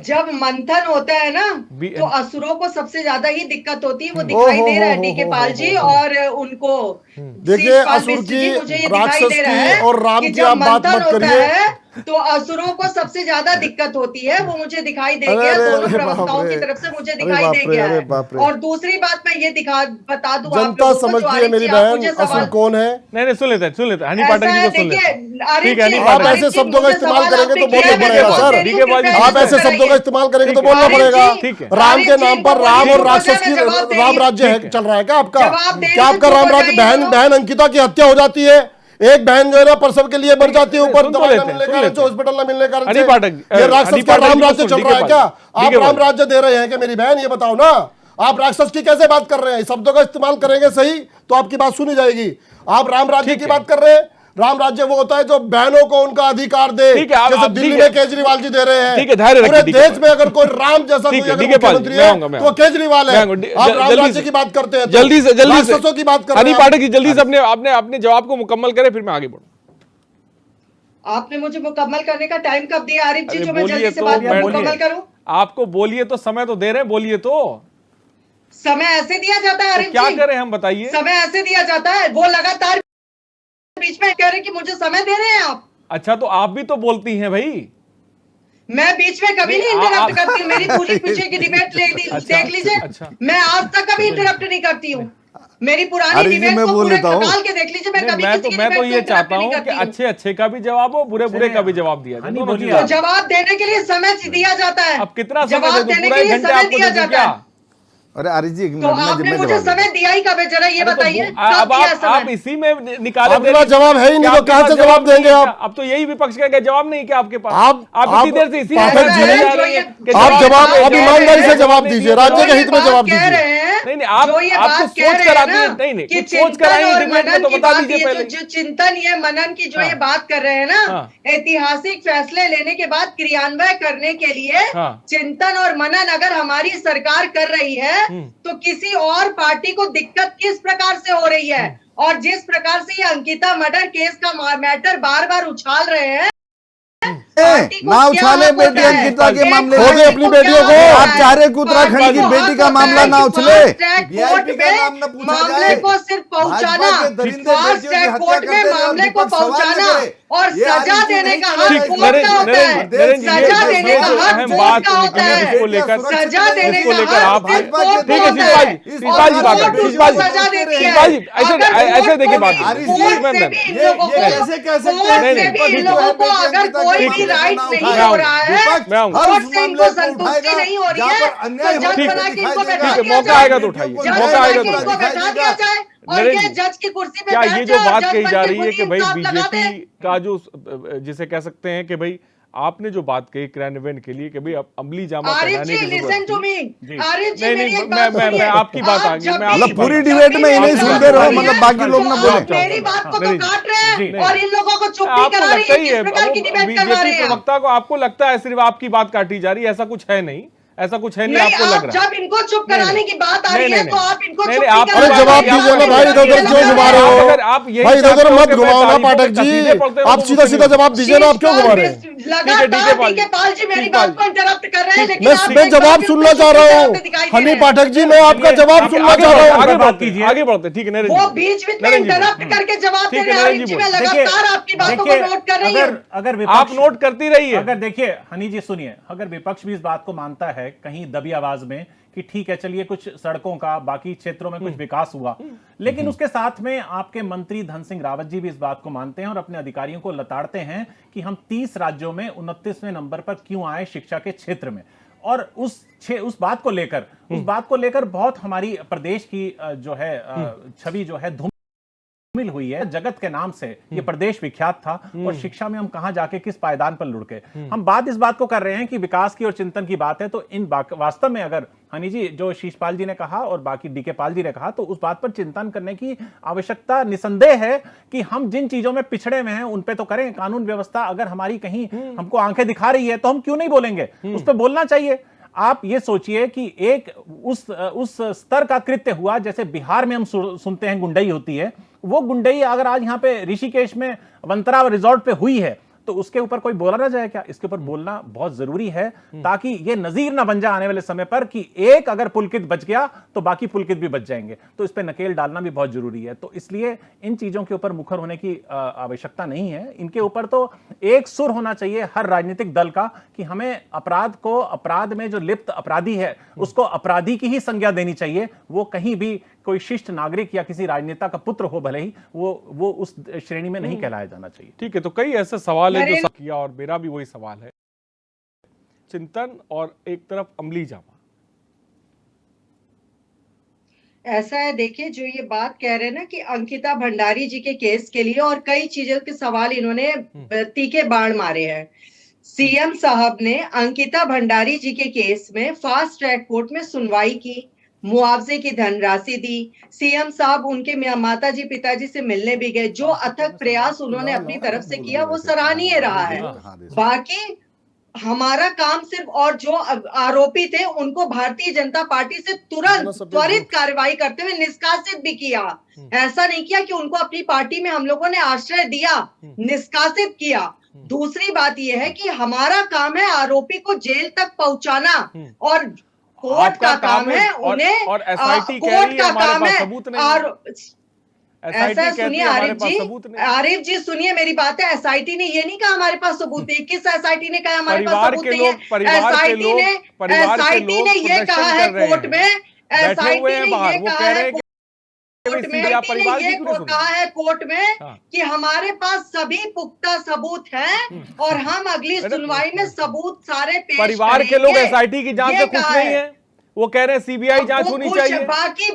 जब मंथन होता है ना, बी- तो असुरों को सबसे ज्यादा ही दिक्कत होती है। वो दिखाई दे रहा है डीके पाल जी और उनको। देखिए, असुर की, मुझे ये दिखाई राक्षस दे रहा की है और राम कि की जब आप बात मंथन मत होता करिए। है तो असुरों को सबसे ज्यादा दिक्कत होती है। वो मुझे दिखाई दे गया, अरे, दोनों अरे प्रवक्ताओं बाप की रे। तरफ से मुझे अरे दिखाई बाप दे रे, गया अरे है। बाप रे। और दूसरी बात मैं ये बता दूं आप जनता लोगों को, जो समझती है आरिफ मेरी जी, आप बहन मुझे असुर सवाल कौन है। नहीं सुन लेते हैं, हनी ऐसा पाठक जी है, को सुन लेते हैं। देखिए, आरिफ ठीक है, जी, हनी आप पाठक ऐसे आरिफ जी, शब्दों का मुझे इस्तेमाल सवाल करेंगे तो आपने बोलना किया है, पड़ेगा मैं सर। जवाब दे रही हूँ, डीके पाल जी, कृपया आप ऐसे इसको शब्दों का कराइए। इस्तेमाल करेंगे तो बोलना आरिफ पड़ेगा। जी, ठीक है। राम के आरिफ जी, नाम पर बोलिए, राम और बोलिए, राक्षस की मैं जवाब दे रही राम हूँ। राज्य है, ठीक है। चल रहा है क्या आपका? जवाब दे रही क्या हूँ, आपका चुप राम हो राज्य जाइए दोनों। बहन अंकिता की हत्या हो जाती है, एक बहन जो है ना प्रसव के लिए मर जाती है, ऊपर सुन तो दवाई ना लेते हैं, मिलने सुन कारण लेते से, हैं। हॉस्पिटल ना मिलने कारण हनी से। पाठक, ये राक्षस हनी का पाठक राम जी को राज्य सुन, चल डीके रहा है पाल क्या? जी, आप डीके राम पाल राज्य दे रहे हैं क्या मेरी बहन? ये बताओ ना। आप राक्षस की कैसे बात कर रहे हैं? शब्दों का इस्तेमाल करेंगे सही तो आपकी बात सुनी जाएगी। आप राम राज्य की बात कर रहे हैं। राम राज्य वो होता है जो बहनों को उनका अधिकार दे, ठीक है, आप- जैसे आप दिल्ली ठीक में है। केजरीवाल जी दे रहे हैं। ठीक है, धैर्य रखिए, पूरे डीके देश पाल। में अगर कोई राम जैसा ठीक कोई है, अगर डीके पाल, मुख्यमंत्री मैं है आऊंगा, मैं तो वो केजरीवाल है। मैं आप आऊंगा। राम जल्दी राज्य से- की बात करते हैं तो जल्दी से राक्षसों की बात कर रहे हनी हैं पाठक जी, जल्दी से अपने जवाब को मुकम्मल करें, फिर मैं आगे बढ़ूं। आपने मुझे मुकम्मल करने का टाइम कब दिया आरिफ जी, अरे जो मैं बोलिए जल्दी से तो, बात मैं- मुकम्मल करूं? आपको बोलिए तो, समय तो दे रहे हैं, बोलिए तो। समय ऐसे दिया जाता है तो आरिफ क्या जी? करें हम, बताइए। समय ऐसे दिया जाता है, वो लगातार बीच में कह रहे कि मुझे समय दे रहे हैं आप। अच्छा, तो आप भी तो बोलती हैं भाई। मैं बीच में कभी नहीं नहीं, इंटरप्ट करती हूँ। मेरी पूरी पीछे की डिबेट देख लीजिए। अच्छा। मैं आज तक कभी इंटरप्ट नहीं करती हूँ। मेरी पुरानी आरिफ जी, डिबेट मैं को बोल पूरे लेता हूँ। खंगाल के देख लीजिए। मैं कभी मैं किसी तो की मैं तो डिबेट ये को चाहता interrupt हूँ नहीं कि करती हूँ। अच्छे का भी जवाब हो, बुरे का भी जवाब दिया जाए, हनी दोनों बोलिए चीजें। तो जवाब देने के लिए समय दिया जाता है। अब कितना समय जवाब दे दूं? देने पूरा के एक लिए घंटे समय आपको दिया दे दूं जाता क्या? है। अरे आरिफ जी, एक तो मिनट आपने मैं मुझे जवाब समय दिया ही कब है, जरा ये अरे तो बताइए। अब कब दिया आप समय? इसी में निकाले आपके पास जवाब है ही नहीं, तो कहां से जवाब देंगे आप? अब तो यही विपक्ष का जवाब नहीं क्या आपके पास? आप इतनी देर से इसी पाठक में जी, जा रही हैं कि आप जवाब जवाब दे, अब ईमानदारी से जवाब दीजिए, राज्य के हित में जवाब कह दीजिए। रहे हैं नहीं, नहीं, आप जो ये आपको बात कह सोच रहे कर हैं आती है, ना नहीं, नहीं, कि कुछ सोच कर आई चिंतन और डिबेट में मनन तो की बता बात, दीजिए ये पहले। जो चिंतन, ये मनन की जो हाँ। ये बात कर रहे हैं ना, हाँ। ऐतिहासिक फैसले लेने के बाद क्रियान्वयन करने के लिए हाँ। चिंतन और मनन अगर हमारी सरकार कर रही है तो किसी और पार्टी को दिक्कत किस प्रकार से हो रही है? और जिस प्रकार से ये अंकिता मर्डर केस का मैटर बार बार उछाल रहे हैं, पार्टी को ना क्या उछाले हक बेटी होता है? अंकिता के एक मामले हो में। गए अपनी बेटियों को। आप चाह रहे हैं कि उत्तराखंड की बेटी का मामला ना उछले, वीआईपी का नाम ना पूछा जाए, मामले को सिर्फ पहुंचाना, भाजपा के दरिंदे फास्ट बेटियों की ट्रैक हत्या कोर्ट में करते रहे और मामले को विपक्ष सवाल न पहुंचाना करे। और ये सजा राजनीति देने नहीं का चलेगा हक इस कोर्ट देश का होता है। नरेंद्र जी, सजा देने का हक अहम कोर्ट बात का होता निकली है, है। इसको लेकर सजा देने इसको का लेकर हक आप सिर्फ भाजपा कोर्ट के को ठीक है, होता शिवपाल है। जी, शिवपाल जी और बात कोर्ट करें, उसको शिवपाल जी, सजा देती है। शिवपाल जी, ऐसे अगर ऐसे कोर्ट देखिए को बात भी- आरिफ जी, कोर्ट से मैम, भी इन ये लोगों को, कैसे कह सकते कोर्ट हैं से भी इन लोगों को अगर कोई भी राइट नहीं हो रहा है, कोर्ट से इनको संतुष्टि नहीं हो रही है, तो जज बना के इनको बैठा ठीक है, दिया मौका जाए। आएगा तो उठाइए, जज मौका बना आएगा के तो इनको उठाइए। बैठा दिया जाए और नरेंद्र ये जी, जज की कुर्सी पे क्या बैठ ये जो जाए और बात जज कही बन जा के रही है खुद कि ही भाई इंसाफ लगा दे? बीजेपी का जो जिसे कह सकते हैं कि भाई आपने जो बात कही क्रियान्वयन के लिए कि भाई अब अमली जामा आरिफ पहनाने जी, की लिसन जरूरत टू थी। मी। आरिफ जी, नहीं, मेरी नहीं, एक बात मैं सुनिए। आपकी बात आप आगे, जब मैं भी- आपकी पूरी बात- डिबेट में इन्हें जब भी सुनते रहो, आप मतलब बाकी लोग ना तो बोले। आप मेरी बात को तो नहीं, काट रहे हैं नहीं, और इन लोगों को चुप्पी आपको करा रही लगता है। ही किस है प्रकार की डिबेट करवा रहे बीजेपी हैं आप? प्रवक्ता को, आपको लगता है सिर्फ आपकी बात काटी जा रही है, ऐसा कुछ है नहीं, ऐसा कुछ है नहीं, नहीं, आपको लग आप रहा है। जब इनको चुप कराने की बात आ नहीं, रही है नहीं, तो आप इनको नहीं, चुप नहीं, आप- करा अरे रहे हैं। जवाब दीजिए ना भाई, इधर उधर क्यों घुमा रहे हो? अगर आप यही भाई इधर उधर चाहते हो मत कि घुमाओ ना तारीफों में पाठक जी, कसीदे पढ़ते हो आप तो सीधा सीधा जवाब दीजिए ना, आप क्यों घुमा रहे हैं? लगातार डीके पाल जी मेरी बात को इंटरप्ट कर रहे हैं, लेकिन मैं आप मैं एक जवाब बार सुनना फिर चाह रहा चुप्पी हूँ कराते दिखाई दे हनी रहे हैं। पाठक जी, मैं आपका जवाब सुनना चाह रहा हूँ। आगे बात बढ़ते कीजिए। आगे बढ़ते ठीक है नरेंद्र वो जी। बीच में नरेंद्र जी, इंटरप्ट करके जवाब दे ठीक रहे है, हैं। नरेंद्र आरिफ जी जी, मैं बोलिए। लगातार आपकी बातों को नोट कर रही हूँ। अगर आप विपक्ष नोट करती रहिए। अगर देखिए हनी जी सुनिए, अगर विपक्ष भी इस बात को मानता है कहीं दबी आवाज में कि ठीक है चलिए कुछ सड़कों का बाकी क्षेत्रों में कुछ विकास हुआ, लेकिन उसके साथ में आपके मंत्री धन सिंह रावत जी भी इस बात को मानते हैं और अपने अधिकारियों को लताड़ते हैं कि हम 30 राज्यों में 29वें नंबर पर क्यों आए शिक्षा के क्षेत्र में। और उस बात को लेकर बहुत हमारी प्रदेश की जो है छवि जो है धूमिल हुई है। जगत के नाम से ये प्रदेश विख्यात था और शिक्षा में हम कहां जाके किस पायदान पर लुढ़के। हम बात इस बात को कर रहे हैं कि विकास की और चिंतन की बात है, तो इन वास्तव में अगर हनी जी जो शीशपाल जी ने कहा और बाकी डीके पाल जी ने कहा, तो उस बात पर चिंतन करने की आवश्यकता निसंदेह है कि हम जिन चीजों में पिछड़े हुए हैं उन पे तो करें। कानून व्यवस्था अगर हमारी कहीं हमको आंखें दिखा रही है तो हम क्यों नहीं बोलेंगे, उस पर बोलना चाहिए। आप ये सोचिए कि एक उस स्तर का कृत्य हुआ जैसे बिहार में हम सुनते हैं गुंडई होती है, वो गुंडई अगर आज यहाँ पे ऋषिकेश में वंतरा रिजॉर्ट पे हुई है तो उसके ऊपर कोई बोला ना जाए क्या? इसके ऊपर बोलना बहुत जरूरी है ताकि ये नजीर ना बन जाए आने वाले समय पर कि एक अगर पुलकित बच गया तो बाकी पुलकित भी बच जाएंगे। तो इस पे नकेल डालना भी बहुत जरूरी है। तो इसलिए इन चीजों के ऊपर मुखर होने की आवश्यकता नहीं है। इनके ऊपर तो एक सुर होना चाहिए हर राजनीतिक दल का कि हमें अपराध में जो लिप्त अपराधी है उसको अपराधी की ही संज्ञा देनी चाहिए। वो कहीं भी कोई शिष्ट नागरिक या किसी राजनेता का पुत्र हो भले ही, वो उस श्रेणी में नहीं कहलाया जाना चाहिए। ठीक है, तो कई ऐसे सवाल है जो किया और मेरा भी वही सवाल है, चिंतन और एक तरफ अमली जामा। ऐसा है, देखिए जो ये बात कह रहे हैं ना कि अंकिता भंडारी जी के केस के लिए और कई चीजों के सवाल इन्होंने तीखे बाण मारे हैं। सीएम साहब ने अंकिता भंडारी जी के केस में फास्ट ट्रैक कोर्ट में सुनवाई की, मुआवजे की धनराशि दी। सीएम साहब उनके माता जी पिताजी से मिलने भी गए। जो अथक प्रयास उन्होंने अपनी तरफ से किया वो सराहनीय रहा है। बाकी हमारा काम सिर्फ, और जो आरोपी थे उनको भारतीय जनता पार्टी से तुरंत त्वरित कार्रवाई करते हुए निष्कासित भी किया। ऐसा नहीं किया कि उनको अपनी पार्टी में हम लोगों ने आश्रय दिया, निष्कासित किया। दूसरी बात यह है कि हमारा काम है आरोपी को जेल तक पहुंचाना और कोर्ट का काम है उन्हें, और एसआईटी कोर्ट का काम है। और ऐसा सुनिए आरिफ जी सुनिए मेरी बात है। एसआईटी ने ये नहीं कहा हमारे पास सबूत है। किस एसआईटी ने कहा हमारे पास सबूत नहीं है? एसआईटी ने ये कहा है कोर्ट में, एसआईटी ने ये कहा है कोर्ट में, ये कहा है कोर्ट में कि हमारे पास सभी पुख्ता सबूत हैं और हम अगली सुनवाई में सबूत सारे पेश करेंगे। परिवार के लोग एसआईटी की जांच से खुश नहीं है, वो कह रहे हैं सीबीआई जांच होनी चाहिए।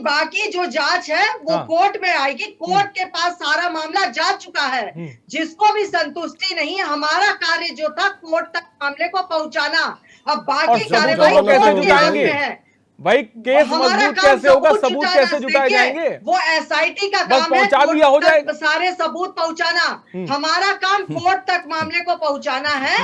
बाकी जो जांच है वो कोर्ट में आएगी। कोर्ट के पास सारा मामला जा चुका है। जिसको भी संतुष्टि नहीं है, हमारा कार्य जो था कोर्ट तक मामले को पहुंचाना। अब बाकी कार्यवाही कैसे जुटाएंगे? भाई केस हमारा मजबूत काम कैसे होगा, सबूत सबूत जुटाना। कैसे जुटाए देखिए, जाएंगे? वो एसआईटी का बस काम है पहुंचा कोर्ट दिया हो तक जाएगा। सारे सबूत पहुंचाना। हमारा काम कोर्ट तक मामले को पहुंचाना है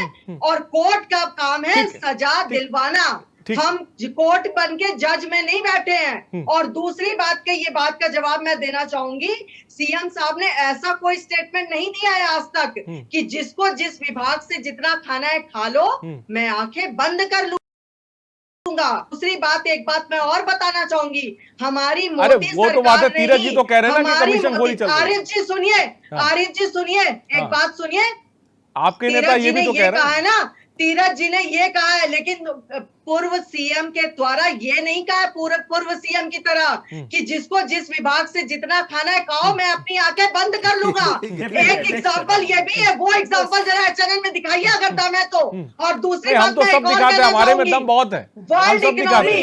और कोर्ट का काम है ठीक है, सजा दिलवाना। ठीक। हम कोर्ट बन के जज में नहीं बैठे हैं। और दूसरी बात के ये बात का जवाब मैं देना चाहूंगी, सीएम साहब ने ऐसा कोई स्टेटमेंट नहीं दिया है आज तक कि जिसको जिस विभाग से जितना खाना है खा लो, मैं आंखें बंद कर लूंगा। दूसरी बात, एक बात मैं और बताना चाहूंगी, हमारी अरे मोदी वो तो बात है, सरकार तीरथ जी तो कह रहे हैं ना कि हमारी कमीशन गोली चल रही है। आरिफ जी सुनिए, आरिफ जी सुनिए, एक हाँ। बात सुनिए। आपके नेता ये भी तो कह रहे कहा हैं। है ना, तीरथ जी ने ये कहा है, लेकिन पूर्व सीएम के द्वारा ये नहीं कहा है पूर्व सीएम की तरह कि जिसको जिस विभाग से जितना खाना है खाओ, मैं अपनी आंखें बंद कर लूंगा। एक एग्जांपल ये भी है, वो एग्जांपल जरा चैनल में दिखाइए अगर दम है तो। और दूसरी हम बात तो मैं सब एक और दिखाते हैं, कहना हमारे में चाहूंगी। दम बहुत है, हम वर्ल्ड सब दिखाते हैं।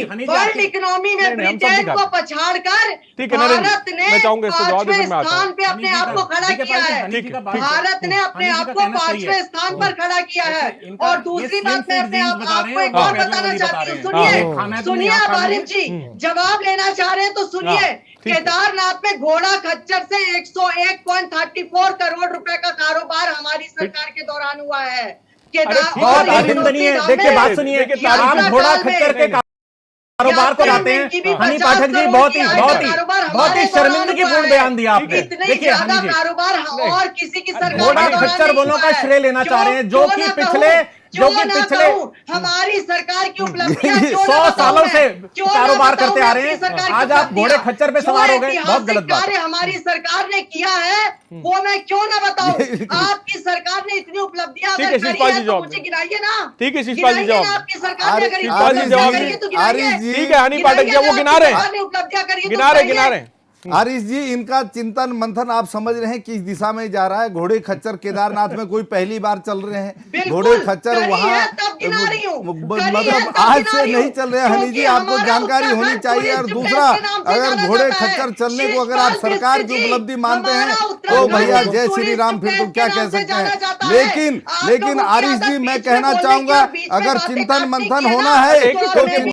इकोनॉमी में नहीं, हम सब ब्रिटेन दिखाते को पछाड़ कर ठीक है, नरेंद्र जी, भारत ने मैं चाहूंगा इसको जवाब देकर 5वें मैं आता हूं। स्थान पे अपने आप को खड़ा किया है। भारत ने अपने आप को 5वें स्थान पर खड़ा किया है। और दूसरी बात मैं अपने आपको एक और बताना चाहती हूँ, सुनिए आप आरिफ जी, जवाब लेना चाह रहे हैं तो सुनिए। ठीक है। केदारनाथ में घोड़ा खच्चर से 101.34 करोड़ रुपए का कारोबार हमारी सरकार के दौरान हुआ है। ठीक है, बहुत अभिनंदनीय। देखिए बात सुनिए, देखिए, आप घोड़ा खच्चर के कारोबार को लाते हैं। हनी पाठक जी बहुत ही शर्मिंदगीपूर्ण बयान दिया आपने। इतने देखिए ज्यादा हनी जी, कारोबार और किसी की सरकार घोड़ा के दौरान खच्चर नहीं बोलों हुआ का है। श्रेय लेना चाह रहे हैं, जो कि पिछले हमारी सरकार की उपलब्धियां 100 सालों से कारोबार करते आ रहे हैं। आज आप घोड़े खच्चर पे सवार हो गए, बहुत गलत बात है। हमारी सरकार ने किया है वो मैं क्यों ना बताऊं। आपकी सरकार ने इतनी उपलब्धियां ठीक है, अगर करी शिषपाल जी है तो जवाब मुझे दें। गिनाइए ना। ठीक है, शिषपाल जी गिनाइए जवाब ना, आपकी सरकार ने अगर शिषपाल जी जवाब करी है तो गिनाइए। आरिफ जी, ठीक है, हनी पाठक जी वो गिना रहे हैं, उपलब्धियां करी है तो गिना रहे बताइए। आरिफ जी, इनका चिंतन मंथन आप समझ रहे हैं किस दिशा में जा रहा है। घोड़े खच्चर केदारनाथ में कोई पहली बार चल रहे हैं, बिल्कुल, घोड़े खच्चर करी वहां है तब गिना रही हूं। करी है मतलब तब आज गिना से रही नहीं हूं। चल रहे हैं। हनी जी, क्योंकि आपको हमारा जानकारी होनी उत्तराखंड चाहिए। और टूरिस्ट दूसरा, प्लेस के नाम से अगर जाना घोड़े जाता है। खच्चर चलने को अगर आप शिषपाल सरकार की जी, उपलब्धि मानते हैं हमारा तो उत्तराखंड भैया को जय श्री टूरिस्ट राम, फिर तो प्लेस क्या के कह नाम से सकते जाना हैं। जाता है। लेकिन आप लेकिन लोगों की आरिफ आदत जी, मैं बीच में कहना बोलने की चाहूंगा, और बीच में अगर बातें चिंतन काटने मंथन की है होना ना, है तो तो आपने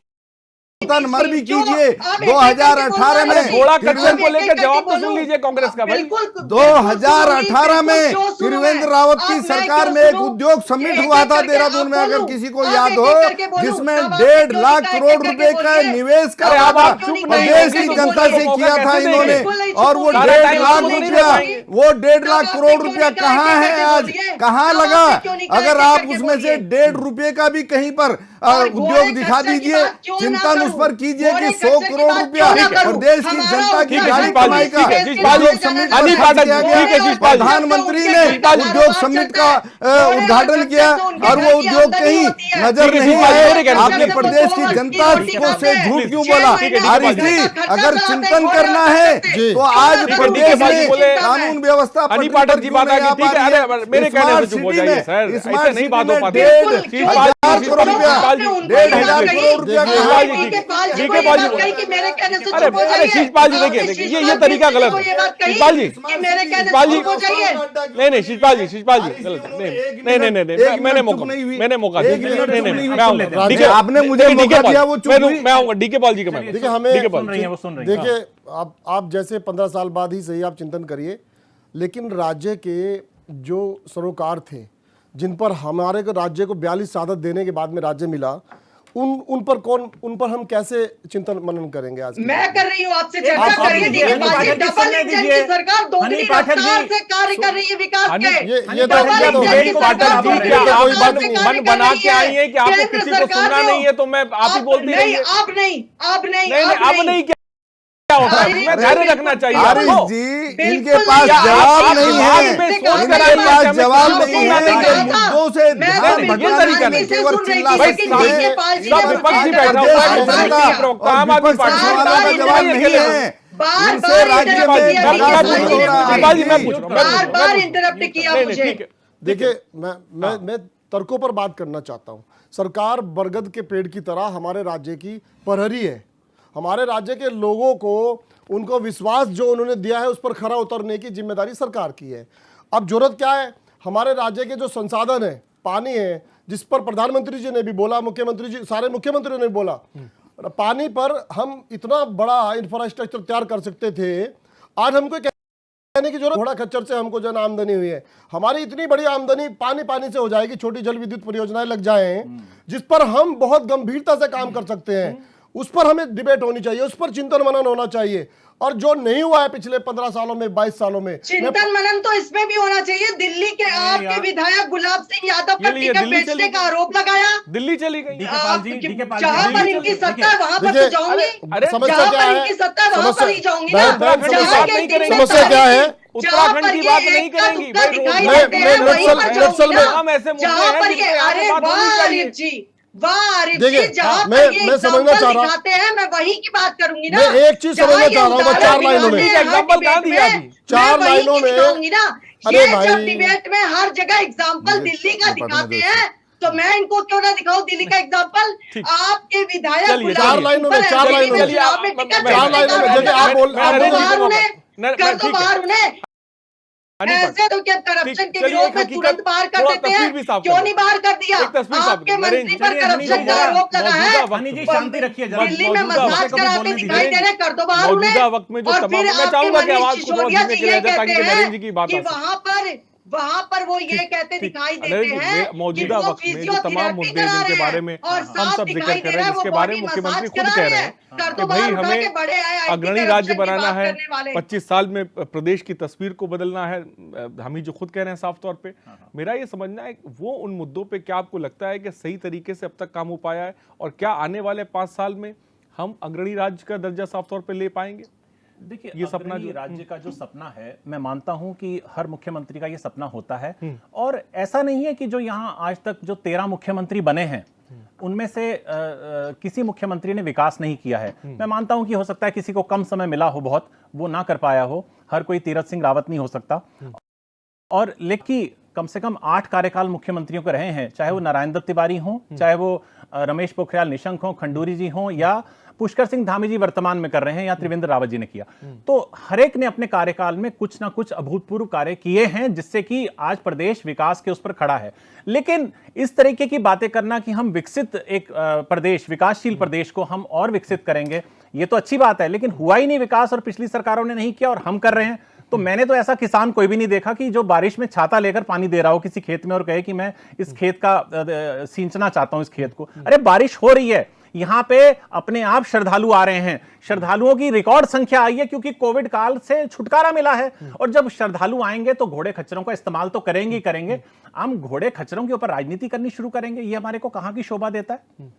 चिंतन मर भी क्यों? कीजिए। आप 2018 अरे में घोड़ा खच्चर को एक-एक लेकर करके जवाब तो सुन बोलूं। लीजिए कांग्रेस का भाई। बिल्कुल, 2018 में बिल्कुल क्यों सुनूं मैं? त्रिवेंद्र रावत की अब मैं सरकार क्यों में एक सुनूं? उद्योग समिट एक-एक हुआ था करके देहरादून आप में, अगर बोलूं। किसी को आप याद एक-एक हो, करके बोलूं। जिसमें तब आप 1.5 क्यों लाख नहीं करोड़ एक-एक रुपए करके का बोलिए। निवेश तब करा अब था आप चुप नहीं और होंगे देश तो की बोलिए। जनता से मौका किया था कैसे इन्होंने। देंगे? और वो सारा 1.5 टाइम लाख आपको नहीं रुपया, दे पाएंगे। वो 1.5 लाख तब करोड़ आपने रुपया क्यों नहीं कहाँ कहा है एक-एक आज, बोलिए? कहाँ तब लगा? आपने क्यों नहीं कहा अगर एक-एक आप करके उसमें से बोलिए? 1.5 रुपये का भी कहीं पर और उद्योग घोड़े दिखा खच्चर की दीजिए, बात क्यों ना चिंतन उस करूं? पर कीजिए घोड़े कि 100 खच्चर की करोड़ बात रुपया क्यों ना और करूं? देश की हमारा जनता की ठीक है, गाड़ी शिषपाल जी, कमाई का ठीक है, शिषपाल जी, उद्योग समिट हनी पर पाठक खर्च किया जी, गया। ठीक है, शिषपाल जी। प्रधानमंत्री ने शिषपाल जी, उद्योग समिट का उद्घाटन किया और वो उद्योग कहीं नजर ठीक है, नहीं शिषपाल जी, आए। मेरे कहने आपने से प्रदेश की जनता को से झूठ क्यों बोला? आरिफ जी, अगर चिंतन करना है तो आज ठीक है, प्रदेश शिषपाल जी में बोले, कानून व्यवस्था हनी पाठक जी बात आ गई, ठीक है, अरे मेरे कहने से चुप हो जाइए सर, ऐसे नहीं बात हो पाती। शिषपाल जी, शिषपाल जी, 1,500 करोड़ रुपया शिषपाल जी, ठीक है, ठीक है, बाजी बोले। अरे शिषपाल जी देखिए, ये तरीका गलत है। शिषपाल जी, शिषपाल जी, नहीं शिषपाल जी गलत है। नहीं, मैंने मौका दिया। नहीं, मैं आऊंगा। ठीक है, आपने मुझे मौका दिया, वो चुप हुई। मैं आऊंगा डीके पाल जी का। मैं देखिए हमें डीके पाल सुन रही है, वो सुन रही है। देखिए आप जैसे 15 साल बाद ही सही आप चिंतन करिए, लेकिन राज्य के जो सरोकार थे जिन पर हमारे को राज्य को 42 शहादत देने के बाद में राज्य मिला, उन पर हम कैसे चिंतन मनन करेंगे? आज मैं कर रही हूँ आपसे आप चर्चा करिए। हनी देखिए पाठक जी डबल सुनने इंजन दीजिए। की सरकार दोगुनी हनी पाठक जी, रफ्तार से कार्य कर रही है विकास के। ये डबल तो इंजन हनी की पाठक सरकार जी, दोगुनी क्या आप रफ्तार से कार्य मन कर बना रही के आई है कि आपको केंद्र किसी को सरकार सुनना ने- नहीं है तो मैं आप ही बोलती नहीं, रहिए। अब नहीं, अब नहीं, क्या होता है? मैं धैर्य रखना चाहिए आरिफ आपको। जी, बिल्कुल इनके पास नहीं। जवाब आप नहीं दिमाग है, में सोच इनके कर आइए, पास हमें जवाब सुनना नहीं है, नहीं इनके है। मुद्दों से ध्यान ये भटकाने तरीका के नहीं। केवल चिल्ला भाई सकती सब है। विपक्षी बैठा हुआ प्रदेश है, की जनता विपक्षी प्रवक्ता, आम और आदमी विपक्ष पार्टी सवालों का के जवाब लिए नहीं है। बार इनसे बार राज्य इंटरप्ट में किया विकास मुझे। नहीं हो रहा है। शिषपाल जी, मैं पूछ रहा हूं, बार इंटरप्ट किया नहीं, मुझे। ठीक है। देखिए मैं तर्कों पर बात करना चाहता हूं। सरकार बरगद के पेड़ की तरह हमारे राज्य की प्रहरी है। हमारे राज्य के लोगों को उनको विश्वास जो उन्होंने दिया है उस पर खरा उतरने की जिम्मेदारी सरकार की है। अब जरूरत क्या है? हमारे राज्य के जो संसाधन है, पानी है, जिस पर प्रधानमंत्री जी ने भी बोला, मुख्यमंत्री जी, सारे मुख्यमंत्रियों ने भी बोला, पानी पर हम इतना बड़ा इंफ्रास्ट्रक्चर तैयार कर सकते थे। आज हमको कहने की जरूरत, घोड़ा खच्चर से हमको जन आमदनी हुई है, हमारी इतनी बड़ी आमदनी पानी से हो जाएगी, छोटी जल विद्युत परियोजनाएं लग जाएं जिस पर हम बहुत गंभीरता से काम कर सकते हैं। उस पर हमें डिबेट होनी चाहिए, उस पर चिंतन मनन होना चाहिए। और जो नहीं हुआ है पिछले 15 सालों में, 22 सालों में, चिंतन मनन तो इसमें भी होना चाहिए। दिल्ली के आपके विधायक गुलाब सिंह यादव पर टिकट बेचने का आरोप लगाया, दिल्ली चली गई। जहां पर इनकी सत्ता है वहां पर तो जाऊंगी, समस्या क्या है? इनकी सत्ता है वहां पर ही जाऊंगी ना। समस्या क्या है? उत्तराखंड की बात नहीं करेंगी जहां पर ये, अरे वाह आरिफ जी, वाह आरिफ जी, जहां पर ये मैं समझना चाह रहा हूं, दिखाते हैं, मैं वही की बात करूंगी ना। मैं एक चीज समझना चाह रहा हूं, मैं 4 लाइनों में, एग्जांपल कहां दिया अभी? 4 लाइनों में, अरे जब डिबेट में हर जगह एग्जाम्पल दिल्ली का दिखाते हैं तो मैं इनको क्यों ना दिखाऊं दिल्ली का एग्जाम्पल। आपके विधायक 4 लाइनों में, 4 लाइनों में, 4 लाइनों में, जैसे आप बोल कर दो बाहर उन्हें, ऐसे तो क्या करप्शन के विरोध में तुरंत बाहर कर देते हैं, क्यों नहीं बाहर कर दिया? आपके मंत्री पर करप्शन का आरोप लगा है, शांति रखिए, दिल्ली में मसाज कराते दिखाई दे रहे, कर दो बाहर उन्हें। वक्त में जो और फिर मैं चाहूंगा कि आवाज को थोड़ा धीमे किया जाए ताकि नरेंद्र जी की बात आ सके। वहां पर वो ये कहते दिखाई देते हैं मौजूदा वक्त में जो तमाम मुद्दे जिनके बारे में हम सब जिक्र कर रहे हैं, जिसके बारे में मुख्यमंत्री खुद कह रहे हैं कि भाई हमें अग्रणी राज्य बनाना है, 25 साल में प्रदेश की तस्वीर को बदलना है, हम ही जो खुद कह रहे हैं साफ तौर पे। मेरा ये समझना है वो उन मुद्दों पे क्या आपको लगता है कि सही तरीके से अब तक काम हो पाया है, और क्या आने वाले 5 साल में हम अग्रणी राज्य का दर्जा साफ तौर पे ले पाएंगे? देखिए, ये सपना जो राज्य का जो सपना है, मैं मानता हूं कि हर मुख्यमंत्री का ये सपना होता है, और ऐसा नहीं है कि जो यहां आज तक जो 13 मुख्यमंत्री बने हैं उनमें से किसी मुख्यमंत्री ने विकास नहीं किया है। मैं मानता हूं कि हो सकता है किसी को कम समय मिला हो, बहुत वो ना कर पाया हो, हर कोई तीरथ सिंह रावत नहीं हो सकता, और लेकिन कम से कम 8 कार्यकाल मुख्यमंत्रियों के रहे हैं, चाहे वो नारायण दत्त तिवारी हो, चाहे वो रमेश पोखरियाल निशंक हो, खंडूरी जी हो, या पुष्कर सिंह धामी जी वर्तमान में कर रहे हैं, या त्रिवेंद्र रावत जी ने किया। तो हर एक ने अपने कार्यकाल में कुछ ना कुछ अभूतपूर्व कार्य किए हैं, जिससे कि आज प्रदेश विकास के उस पर खड़ा है। लेकिन इस तरीके की बातें करना कि हम विकसित एक प्रदेश, विकासशील प्रदेश को हम और विकसित करेंगे, ये तो अच्छी बात है, लेकिन हुआ ही नहीं विकास, और पिछली सरकारों ने नहीं किया और हम कर रहे हैं। तो मैंने तो ऐसा किसान कोई भी नहीं देखा कि जो बारिश में छाता लेकर पानी दे रहा हो किसी खेत में और कहे कि मैं इस खेत का सींचना चाहता हूं, इस खेत को। अरे बारिश हो रही है, यहां पे अपने आप श्रद्धालु आ रहे हैं, श्रद्धालुओं की रिकॉर्ड संख्या आई है क्योंकि कोविड काल से छुटकारा मिला है। और जब श्रद्धालु आएंगे तो घोड़े खच्चरों का इस्तेमाल तो करेंगे ही करेंगे, हम घोड़े खच्चरों के ऊपर राजनीति करनी शुरू करेंगे, ये हमारे को कहां की शोभा देता है?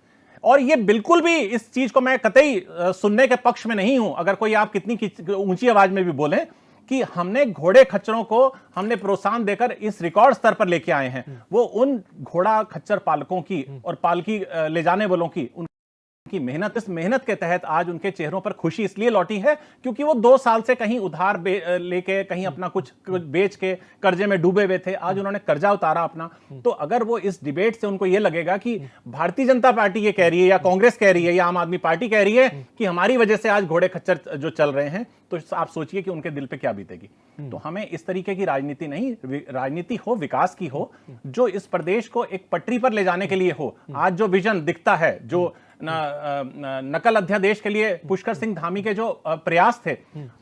और ये बिल्कुल भी, इस चीज को मैं कतई सुनने के पक्ष में नहीं हूं, अगर कोई आप कितनी ऊंची आवाज में भी बोले कि हमने घोड़े खच्चरों को हमने प्रोत्साहन देकर इस रिकॉर्ड स्तर पर लेके आए हैं, वो उन घोड़ा खच्चर पालकों की और पालकी ले जाने वालों की उनकी मेहनत, इस मेहनत के तहत आज उनके चेहरों पर खुशी इसलिए लौटी है क्योंकि वो 2 साल से कहीं उधार लेके, कहीं अपना कुछ बेच के कर्जे में डूबे हुए थे, आज उन्होंने कर्जा उतारा अपना। तो अगर वो इस डिबेट से उनको ये लगेगा कि भारतीय जनता पार्टी ये कह रही है, या कांग्रेस कह रही है, या आम आदमी पार्टी कह रही है कि हमारी वजह से आज घोड़े खच्चर जो चल रहे हैं, तो आप सोचिए कि उनके दिल पे क्या बीतेगी। तो हमें इस तरीके की राजनीति नहीं, राजनीति हो विकास की हो, जो इस प्रदेश को एक पटरी पर ले जाने के लिए हो। आज जो विजन दिखता है, जो नकल अध्यादेश के लिए पुष्कर सिंह धामी के जो प्रयास थे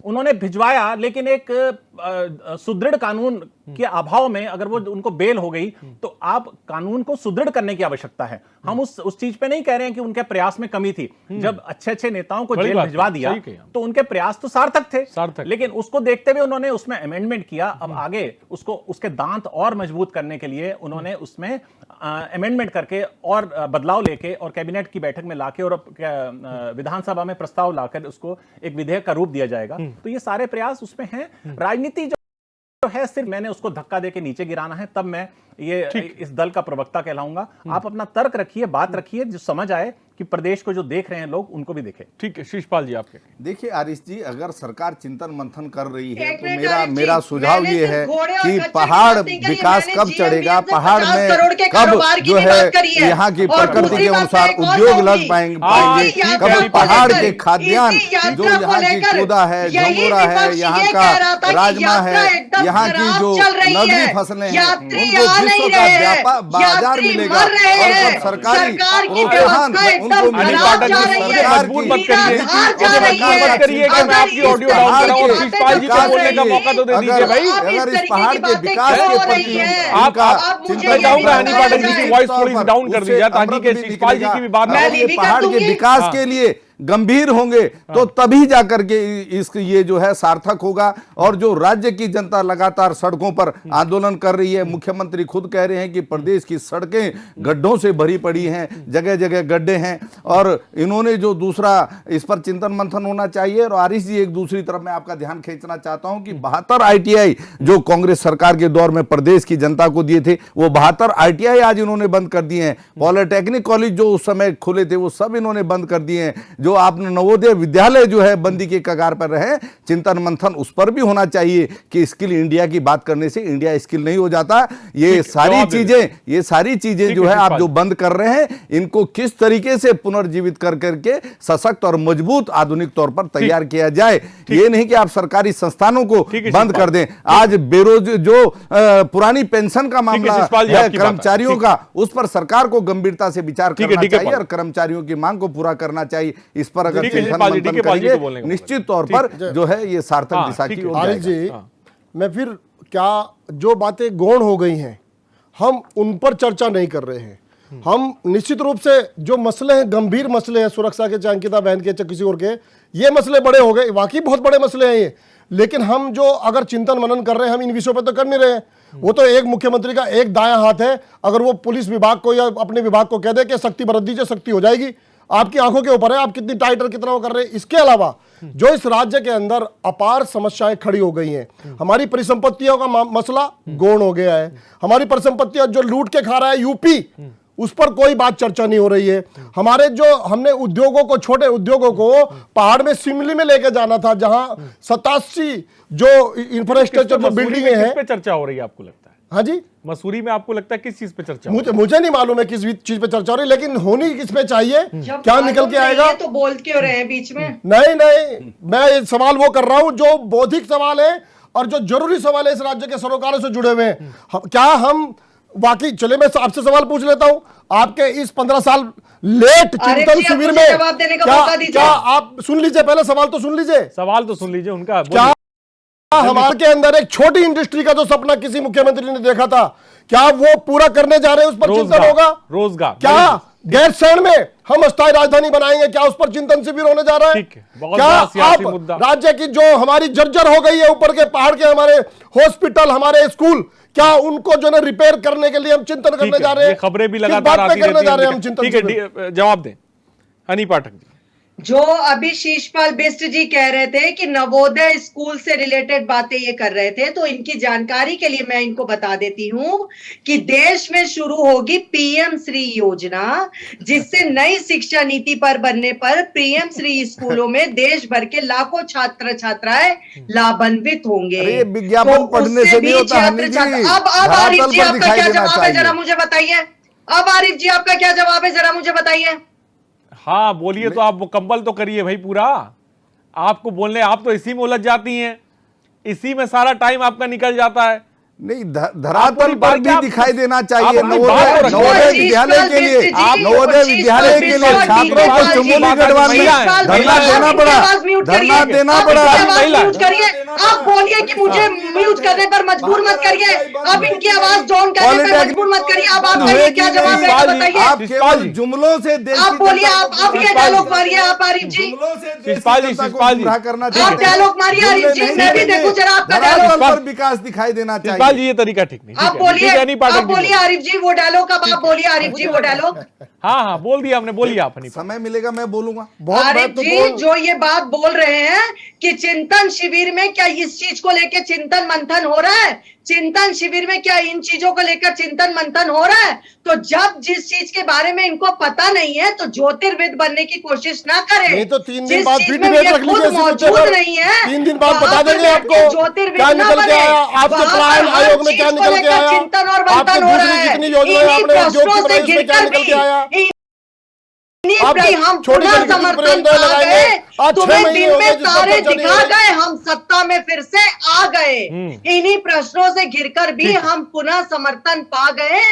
उन्होंने भिजवाया, लेकिन एक सुदृढ़ कानून के अभाव में अगर वो उनको बेल हो गई, तो आप कानून को सुदृढ़ करने की आवश्यकता है। हम उस चीज पे नहीं कह रहे हैं कि उनके प्रयास में कमी थी। जब अच्छे नेताओं को जेल भिजवा दिया तो उनके प्रयास तो सार्थक थे, लेकिन उसको देखते हुए उन्होंने उसमें अमेंडमेंट किया। अब आगे उसको, उसके दांत और मजबूत करने के लिए उन्होंने उसमें अमेंडमेंट करके और बदलाव लेके और कैबिनेट की बैठक में लाके और विधानसभा में प्रस्ताव लाकर उसको एक विधेयक का रूप दिया जाएगा। तो ये सारे प्रयास उसमें हैं। राजनीति जो है सिर्फ मैंने उसको धक्का देके नीचे गिराना है, तब मैं ये इस दल का प्रवक्ता कहलाऊंगा। आप अपना तर्क रखिए, बात रखिए, जो समझ आए कि प्रदेश को जो देख रहे हैं लोग उनको भी देखे। ठीक है शिषपाल जी, आपके देखिए आरिश जी, अगर सरकार चिंतन मंथन कर रही है तो मेरा सुझाव ये है कि पहाड़ विकास कब चढ़ेगा, पहाड़ में कब जो है यहाँ की प्रकृति के अनुसार उद्योग लग पाएंगे, कब पहाड़ के खाद्यान्न जो यहाँ की कोदा है, झंगोरा है, यहाँ का राजमा है, यहाँ की जो नगदी फसलें हैं, उनको विश्व का बाजार मिलेगा। और जब सरकारी प्रोत्साहन एकदम उनको खराब जा रही है, मजबूर मत करिए, निराधार जा मुझे रही मजबूर है। मत करिए कि मैं आपकी ऑडियो डाउन कराऊं और शिषपाल जी को बोलने का मौका तो दे दीजिए भाई। अगर इस पहाड़ के विकास के प्रति आप मैं चाहूंगा हनी पाठक जी की वॉइस थोड़ी सी डाउन कर दी जाए ताकि कि शिषपाल जी की भी बात मैं भी पहाड़ कर के दूंगी। विकास के लिए गंभीर होंगे तो तभी जाकर के इस ये जो है सार्थक होगा। और जो राज्य की जनता लगातार सड़कों पर आंदोलन कर रही है, मुख्यमंत्री खुद कह रहे हैं कि प्रदेश की सड़कें गड्ढों से भरी पड़ी हैं, जगह जगह गड्ढे हैं। और इन्होंने जो दूसरा इस पर चिंतन मंथन होना चाहिए। और आरिश जी, एक दूसरी तरफ मैं आपका ध्यान खींचना चाहता हूं कि 72 ITI जो कांग्रेस सरकार के दौर में प्रदेश की जनता को दिए थे, वो 72 ITI आज इन्होंने बंद कर दिए हैं। पॉलिटेक्निक कॉलेज जो उस समय खुले थे वो सब इन्होंने बंद कर दिए हैं। जो आपने नवोदय विद्यालय जो है बंदी के कगार पर रहे, चिंतन मंथन उस पर भी होना चाहिए कि स्किल इंडिया की बात करने से इंडिया स्किल नहीं हो जाता। ये सारी चीजें जो है आप जो बंद कर रहे हैं, इनको किस तरीके से पुनर्जीवित कर करके सशक्त और मजबूत आधुनिक तौर पर तैयार किया जाए। ये नहीं कि आप सरकारी संस्थानों को बंद कर दें। आज जो पुरानी पेंशन का मामला है कर्मचारियों का, उस पर सरकार को गंभीरता से विचार करना चाहिए और कर्मचारियों की मांग को पूरा करना चाहिए। इस पर अगर चिंतन मंथन करेंगे, निश्चित तौर पर जो है ये सार्थक दिशा की ओर आरिफ जाएगा। जी, मैं फिर क्या जो बातें गौण हो गई हैं हम उन पर चर्चा नहीं कर रहे हैं। हम निश्चित रूप से जो मसले हैं, गंभीर मसले हैं, सुरक्षा के, चाहे अंकिता बहन के, चाहे किसी और के, ये मसले बड़े हो गए, वाकई बहुत बड़े मसले हैं ये। लेकिन हम जो अगर चिंतन मनन कर रहे हैं, हम इन विषयों पर तो कर नहीं रहे हैं। वो तो एक मुख्यमंत्री का एक दायां हाथ है। अगर वो पुलिस विभाग को या अपने विभाग को कह दे कि सख्ती बरत दीजिए, सख्ती हो जाएगी, आपकी आंखों के ऊपर है आप कितनी टाइट और कितना वो कर रहे हैं। इसके अलावा जो इस राज्य के अंदर अपार समस्याएं खड़ी हो गई हैं, हमारी परिसंपत्तियों का मसला गौण हो गया है। हमारी परिसंपत्तियां जो लूट के खा रहा है यूपी, उस पर कोई बात चर्चा नहीं हो रही है। हमारे जो हमने उद्योगों को, छोटे उद्योगों को पहाड़ में सिमली में लेके जाना था, जहां 87 जो इंफ्रास्ट्रक्चर जो बिल्डिंगे हैं, किस पे चर्चा हो रही है आपको लगता है? हाँ जी, मसूरी में आपको लगता है किस चीज पे चर्चा हो रही है? मुझे नहीं मालूम है किस चीज पे चर्चा हो रही है, लेकिन होनी किस पे चाहिए, क्या निकल के आएगा तो बोल क्यों रहे हैं बीच में? नहीं, मैं सवाल वो कर रहा हूं जो बौद्धिक सवाल है और जो जरूरी सवाल है इस राज्य के सरोकारों से जुड़े हुए हैं। क्या हम वाकई, चले मैं आपसे सवाल पूछ लेता हूं, आपके इस 15 साल लेट चिंतन शिविर में जवाब देने का मौका दीजिए। क्या आप सुन लीजिए, पहले सवाल तो सुन लीजिए। सवाल तो सुन लीजिए उनका। क्या हमारे के अंदर एक छोटी इंडस्ट्री का जो सपना किसी मुख्यमंत्री ने देखा था, क्या वो पूरा करने जा रहे हैं? उस पर चिंतन होगा। रोजगार क्या गैरसैंण में हम अस्थायी राजधानी बनाएंगे? क्या उस पर चिंतन शिविर होने जा रहा है? क्या आप राज्य की जो हमारी जर्जर हो गई है, ऊपर के पहाड़ के हमारे हॉस्पिटल, हमारे स्कूल, क्या उनको जो है रिपेयर करने के लिए हम चिंतन करने जा रहे हैं? खबरें भी लगातार आती करने जा रहे हैं हम रहती चिंतन? हैं। ठीक है, जवाब दें हनी पाठक जी। जो अभी शीशपाल बिष्ट जी कह रहे थे कि नवोदय स्कूल से रिलेटेड बातें ये कर रहे थे, तो इनकी जानकारी के लिए मैं इनको बता देती हूं कि देश में शुरू होगी पीएम श्री योजना, जिससे नई शिक्षा नीति पर बनने पर पीएम श्री स्कूलों में देश भर के लाखों छात्र छात्राएं लाभान्वित होंगे। विज्ञापन पढ़ने से नहीं होता। अब आरिफ जी आपका क्या जवाब है, जरा मुझे बताइए। अब आरिफ जी आपका क्या जवाब है, जरा मुझे बताइए। हाँ बोलिए, तो आप मुकम्मल तो करिए भाई पूरा। आपको बोलने, आप तो इसी में उलझ जाती हैं, इसी में सारा टाइम आपका निकल जाता है। नहीं, धरातल पर भी दिखाई देना चाहिए। नवोदय विद्यालय के लिए, नवोदय विद्यालय के लिए छात्रों को चुमोली गढ़वाल में धरना देना पड़ा, धरना देना पड़ा। आप बोलिए कि मुझे म्यूट करने पर मजबूर मत करिए, अब इनकी आवाज डाउन करने पर मजबूर मत करिए। अब आपका क्या जवाब है बताइए। आप केवल जुमलों से आप बोलिए, आप ये डायलॉग मारिए। आप आरिफ जी, आप डायलॉग मारिए। आरिफ जी, मैं भी देखूं जरा आपका डायलॉग। विकास दिखाई देना चाहिए। ये तरीका ठीक नहीं। आप बोलिए, आप बोलिए आरिफ जी वो डायलॉग। अब आप बोलिए आरिफ जी वो डायलॉग। हाँ बोल दिया हमने, बोलिए आप। समय मिलेगा मैं बोलूंगा। आरिफ जी जो ये बात बोल रहे हैं कि चिंतन शिविर में क्या इस चीज को लेकर चिंतन मंथन हो रहा है, चिंतन शिविर में क्या इन चीजों को लेकर चिंतन मंथन हो रहा है, तो जब जिस चीज के बारे में इनको पता नहीं है तो ज्योतिर्विद बनने की कोशिश ना करें। नहीं तो 3 दिन बाद फिर डिबेट रख लीजिए, मौजूद नहीं है 3 दिन बाद बता देंगे आपको क्या निकल के आया, आपके प्लान आयोग में क्या निकल के आया, चिंतन और आपकी मंथन हो रहा दूसरी है। जितनी योजनाएं आपने उद्योग की बनाई उसमें क्या निकल के आया। आप हम छोटी पुनः छोटी समर्थन प्रतिबंध पा लगाएंगे। गए, आज 6 तुम्हें महीने दिन हो गए में जिसका तारे पर्चा नहीं दिखा है। गए, हम सत्ता में फिर से आ गए। इन्हीं प्रश्नों से घिरकर भी हम पुनः समर्थन पा गए,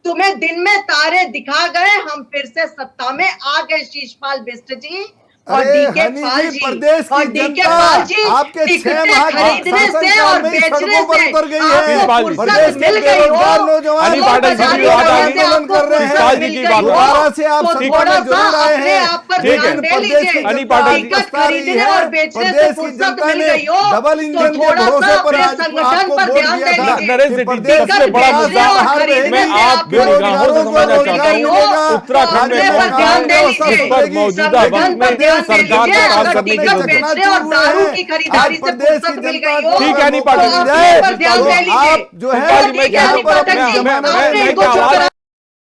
तुम्हें दिन में तारे दिखा गए, हम फिर से सत्ता में आ गए। शीशपाल बिष्ट जी और अरे डीके हनी पाल जी, जी प्रदेश की और डीके जनता पाल जी आपके 6 टिकटें माह खरीदने शासन से काल और में ही बेचने सड़कों पर से उतर गई आपको है। फुर्सत प्रदेश के मिल गई बेरोजगार हो, नौजवान हनी पाठक जी की बात आ गई। आंदोलन कर रहे हैं। शिशपाल जी की बात दोबारा से आप तो सत्ता थोड़ा में जरूर सा आए अपने हैं, आप पर लेकिन ध्यान दे प्रदेश की लीजिए। हनी जनता पाठक जी टिकट पछता रही खरीदने है। और बेचने से प्रदेश की फुर्सत जनता मिल ने गई हो, डबल तो इंजन के थोड़ा भरोसे सा पर अपने आज संगठन आपको पर वोट ध्यान दिया दे था लीजिए। नरेंद्र कि जी, प्रदेश सबसे के बड़ा विकास मुद्दा का आहार खरीदने रहेगी। मैं आप बेरोजगारों से समझना चाहता हूँ, उत्तराखंड में अपने पर ध्यान दे लीजिए। इस पर मौजूदा संगठन वक्त पर में ध्यान दे सरकार लीजिए। को काम अगर करने की टिकट जरूरत है। बेचने और दारू की खरीदारी से फुर्सत मिल गई हो, ठीक है, हनी तो पाठक जी, अपने पर ध्यान दे लीजिए। आप जो है शिशपाल जी, मैं ठीक है, हनी पाठक जी, मैं आपने इनको क्या चुप आवाज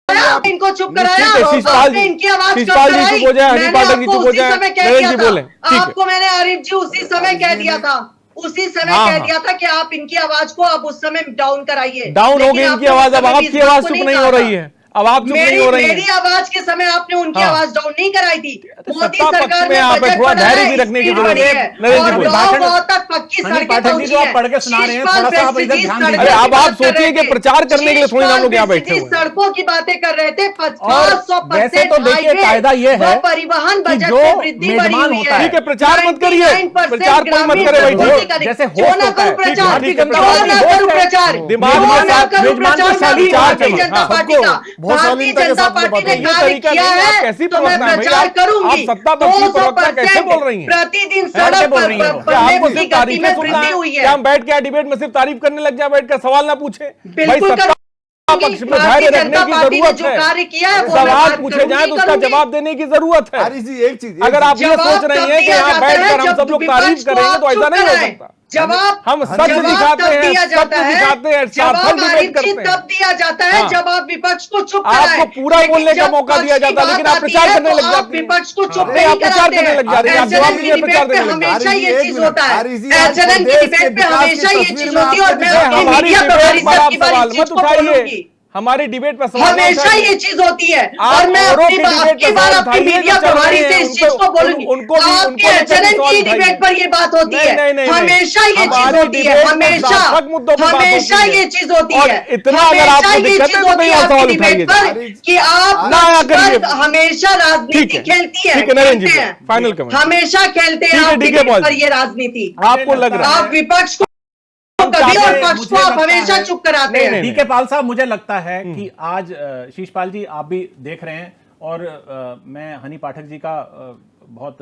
कराया, आपने इनको चुप कराया, ठीक है, शिशपाल आपने जी, इनकी आवाज कब शिशपाल जी कराई? चुप हो जाए, हनी मैंने पाठक जी आपको चुप हो उसी जाए, समय कह नरेंद्र दिया जी था। बोलें, ठीक है। आपको मैंने आरिफ जी उसी समय कह दिया था, उसी समय हाँ, कह हाँ। दिया था कि आप इनकी आवाज को अब उस समय डाउन कराइए। डाउन हो लेकिन गई इनकी आपने उस आवाज, अब समय भी आपकी इस बात आवाज को चुप नहीं कहा हो था। रही है, अब आप चुप नहीं हो रही मेरी है। आवाज के समय आपने उनकी हाँ। आवाज डाउन नहीं कराई थी। मोदी सत्ता पक्ष सरकार में ने यहाँ पे बजट थोड़ा बनाया, धैर्य भी रखने की स्पीड जरूरत बढ़ी है। है नरेंद्र जी और बोलिए। गाँव-गाँव तक पक्की हनी सड़कें पाठक जी पहुंची जो आप हैं। पढ़ के सुना रहे हैं, शिशपाल थोड़ा सा आप बिष्ट इधर जी ध्यान सड़कों दीजिए। की अरे अब आप बात कर सोचिए रहे कि थे। प्रचार करने के लिए थोड़ी ना हम लोग यहाँ शिशपाल बैठे बिष्ट हुए जी हैं। सड़कों की बातें कर रहे थे। और 500% वैसे तो देखिए हाईवे कायदा ये है व परिवहन कि बजट जो में वृद्धि बढ़ी मेजबान हुई होता है। है। ठीक है, प्रचार मत करिए, 99% प्रचार कोई मत ग्रामीण करे भाई, संबोधित करें। जैसे जो होस्ट ना होता करूं है, प्रचार, भारतीय जनता जो पार्टी ना होस्ट करूं है। प्रचार, दिमाग जो में ना साथ करूं मेजबान प्रचार, को शाली मैं चार भारतीय चमक, जनता हाँ, पार्टी का बहुत भारतीय शालीनता के जनता साथ में पार्टी ने बात ये कार्य तरीका किया नहीं है, आप है कैसी तो मैं प्रवक्ता हैं भाई, प्रचार आप करूंगी। सत्ता पक्ष की प्रवक्ता कैसे बोल रही हैं? प्रतिदिन कैसे सड़क बोल पर रही हैं? क्या बढ़ने आपको की सिर्फ गति तारीफें में सुनना वृद्धि है? हुई क्या है। हम बैठ के डिबेट में सिर्फ तारीफ करने लग जाए, बैठ कर सवाल ना पूछे? भाई बिल्कुल सत्ता पक्ष में भारतीय धैर्य रखने जनता की पार्टी ने जरूरत जो है। कार्य किया है वो मैं सवाल बात पूछे जाए तो उसका करूंगी। जवाब देने की जरूरत है। हरी जी एक चीज अगर आप ये जवाब सोच रही तब हैं कि दिया यहाँ जाता बैठकर है हम जब सब लोग विपक्ष तारीफ को करेंगे आप तो ऐसा चुप नहीं हो कराएं। सकता। जवाब हम सच जवाब दिखाते तब हैं, दिया सत्य जाता है। दिखाते हैं, जवाब सार्थक डिबेट आरिफ जी करते हैं। तब दिया जाता है हाँ। जब आप विपक्ष को चुप आपको कराएं। पूरा लेकिन बोलने का जब मौका पक्ष दिया की जाता है, लेकिन बात आप प्रचार आती है करने तो लग आप जाती हैं। विपक्ष को चुप नहीं, नहीं आप प्रचार कराते करने हैं। लग जा रही हैं, आप एचएनएन जवाब की दीजिए, प्रचार डिबेट पे करने लग जा हमेशा रही हैं। ये एक चीज मिनट, होता है। आरिफ जी, आज एचएनएन की प्रदेश के डिबेट पे विकास की हमेशा ये तस्वीर चीज में होती है और मैं आपको अपनी हमारी मीडिया डिबेट प्रभारी पर से आप आपकी बार सवाल इस चीज मत को उठाइए, बोलूंगी। हमारी डिबेट पर सवाल मत हमेशा उठाइए। ये चीज होती है आप और मैं औरों अपनी की डिबेट पे आपकी बार सवाल अपनी उठाइए मीडिया जो चल प्रभारी रही से हैं, इस चीज को बोलूंगी। उनको भी आपके लेकर एचएनएन सवाल की उठाइए। डिबेट पर ये बात होती नहीं, है। नहीं, नहीं, हमेशा ये चीज हमारी होती है। डिबेट पर हमेशा सार्थक मुद्दों पे बात हमेशा होती है। ये चीज होती और है। इतना अगर आपको हमेशा ये दिक्कत है चीज तो होती नहीं है आप सवाल आपकी डिबेट उठाइए। पर कि आप ना करिए। मंच पर हमेशा राजनीति ठीक है, खेलती है। ठीक है, नरेंद्र जी, खेलते हैं। Final comment. हमेशा खेलते हैं ठीक है, आप ठीक है, डिबेट बॉस। पर ये राजनीति। आपको लग रहा आप है विपक्ष को कभी और पक्ष को आप हमेशा चुप कराते नहीं, हैं। नहीं, डीके पाल साहब, मुझे लगता है कि आज शीशपाल जी आप भी देख रहे हैं और मैं हनी पाठक जी का बहुत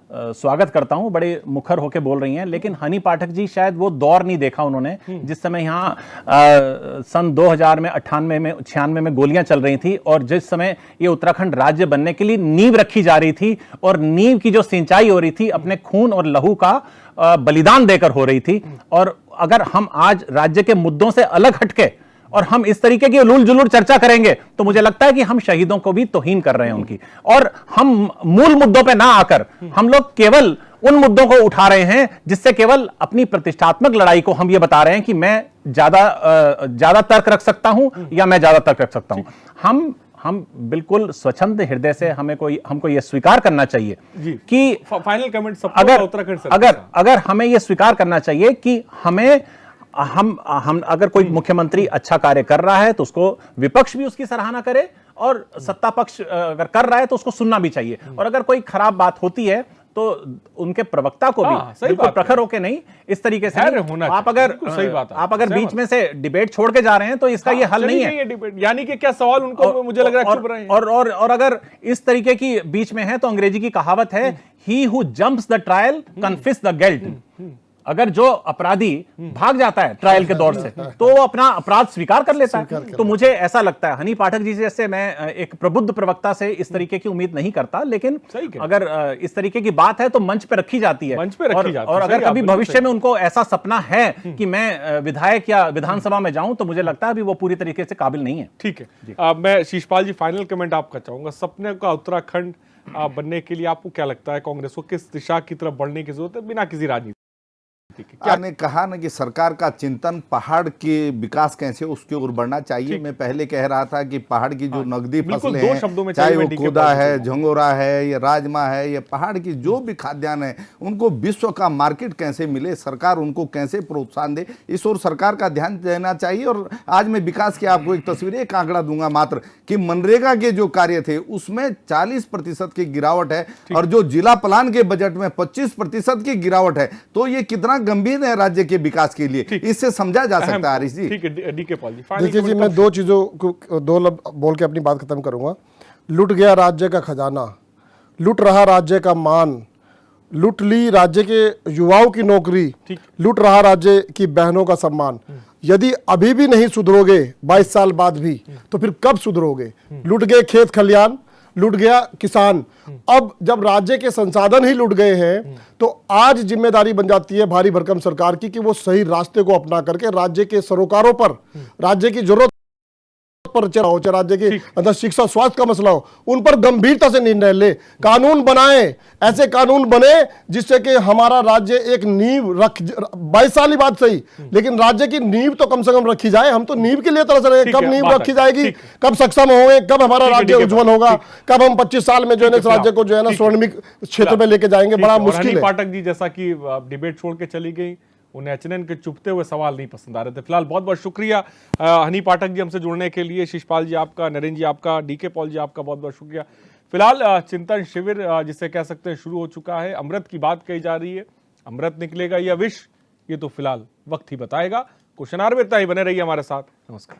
स्वागत करता हूं, बड़े मुखर होकर बोल रही हैं, लेकिन हनी पाठक जी शायद वो दौर नहीं देखा उन्होंने जिस समय यहाँ सन 2000 में 98 में 96 में गोलियां चल रही थी और जिस समय ये उत्तराखंड राज्य बनने के लिए नींव रखी जा रही थी और नींव की जो सिंचाई हो रही थी अपने खून और लहू का बलिदान देकर हो रही थी। और अगर हम आज राज्य के मुद्दों से अलग हटके और हम इस तरीके की उलूल जुलूल चर्चा करेंगे तो मुझे लगता है कि हम शहीदों को भी तौहीन कर रहे हैं उनकी, और हम मूल मुद्दों पे ना आकर हम लोग केवल उन मुद्दों को उठा रहे हैं जिससे केवल अपनी प्रतिष्ठात्मक लड़ाई को हम ये बता रहे हैं कि मैं ज्यादा तर्क रख सकता हूं या मैं ज्यादा तर्क रख सकता हूं। हम बिल्कुल स्वच्छंद हृदय से हमको ये स्वीकार करना चाहिए कि फाइनल कमेंट अगर हमें ये स्वीकार करना चाहिए कि हम अगर कोई मुख्यमंत्री अच्छा कार्य कर रहा है तो उसको विपक्ष भी उसकी सराहना करे और सत्ता पक्ष अगर कर रहा है तो उसको सुनना भी चाहिए, और अगर कोई खराब बात होती है तो उनके प्रवक्ता को भी बिल्कुल प्रखर होकर नहीं, इस तरीके से आप अगर बीच में से डिबेट छोड़ के जा रहे हैं तो इसका ये हल नहीं है। यानी कि क्या सवाल उनको मुझे लग रहा है चुप रहे हैं। और अगर इस तरीके की बीच में है तो अंग्रेजी की कहावत है, he who jumps the trial confess the guilt. अगर जो अपराधी भाग जाता है ट्रायल के दौर से तो वो अपना अपराध स्वीकार कर लेता है। तो मुझे ऐसा लगता है हनी पाठक जी जैसे मैं एक प्रबुद्ध प्रवक्ता से इस तरीके की उम्मीद नहीं करता, लेकिन अगर इस तरीके की बात है तो मंच पे रखी जाती है। और अगर कभी भविष्य में उनको ऐसा सपना है कि मैं विधायक या विधानसभा में जाऊं तो मुझे लगता है अभी वो पूरी तरीके से काबिल नहीं है। ठीक है, मैं शीशपाल जी फाइनल कमेंट आपका चाहूंगा। सपने का उत्तराखंड बनने के लिए आपको क्या लगता है कांग्रेस को किस दिशा की तरफ बढ़ने की जरूरत है बिना किसी राजनीति? राजनीति के? क्या आपने कहा ना कि सरकार का चिंतन पहाड़ के विकास कैसे उसकी ओर बढ़ना चाहिए। मैं पहले कह रहा था कि पहाड़ की जो नगदी फसलें दो शब्दों में हैं, चाहे चाहिए वो कोदा है, झंगोरा है, या राजमा है, या पहाड़ की जो भी खाद्यान्न है, उनको विश्व का मार्केट कैसे मिले, सरकार उनको कैसे प्रोत्साहन दे, इस ओर सरकार का ध्यान देना चाहिए। और आज मैं विकास की आपको एक तस्वीर, एक आंकड़ा दूंगा मात्र कि मनरेगा के जो कार्य थे उसमें 40% की गिरावट है और जो जिला प्लान के बजट में 25% की गिरावट है। तो ये कितना गंभीर है राज्य के विकास के लिए, इससे समझा जा सकता है हरीश जी। ठीक है, डीके पॉल जी। देखिए जी, मैं दो चीज़ों को दो लफ्ज़ बोल के अपनी बात खत्म करूंगा। लुट गया राज्य का खजाना, लुट रहा राज्य का मान, लुट ली राज्य के युवाओं की नौकरी, लुट रहा राज्य की बहनों का सम्मान। यदि अभी भी नहीं सुधरोगे 22 साल बाद भी, तो फिर कब सुधरोगे? लुट गए खेत खलियान, लुट गया किसान। अब जब राज्य के संसाधन ही लुट गए हैं तो आज जिम्मेदारी बन जाती है भारी भरकम सरकार की कि वो सही रास्ते को अपना करके राज्य के सरोकारों पर, राज्य की जरूरत पर हो, चाहे राज्य के अंदर शिक्षा स्वास्थ्य का मसला हो, उन पर गंभीरता से निर्णय ले, कानून बनाए, ऐसे कानून बने जिससे कि हमारा राज्य एक नींव रख, 22 साल ही बात सही, लेकिन राज्य की नींव तो कम से कम रखी जाए। हम तो नींव के लिए तरस रहे हैं, कब नींव रखी जाएगी, कब सक्षम होंगे, कब हमारा राज्य उज्जवल होगा, कब हम 25 साल में जो है ना इस राज्य को जो है ना स्वर्णिम क्षेत्र में लेके जाएंगे, बड़ा मुश्किल है। पाठक जी जैसा कि डिबेट छोड़ के चली गई, उन्हें एचएनएन के चुपते हुए सवाल नहीं पसंद आ रहे थे। फिलहाल बहुत बहुत शुक्रिया हनी पाठक जी हमसे जुड़ने के लिए, शिशपाल जी आपका, नरेंद्र जी आपका, डीके पॉल जी आपका बहुत बहुत शुक्रिया। फिलहाल चिंतन शिविर जिसे कह सकते हैं शुरू हो चुका है। अमृत की बात कही जा रही है, अमृत निकलेगा या विष, ये तो फिलहाल वक्त ही बताएगा। क्वेश्चन आवर में इतना ही, बने रहिए हमारे साथ। नमस्कार।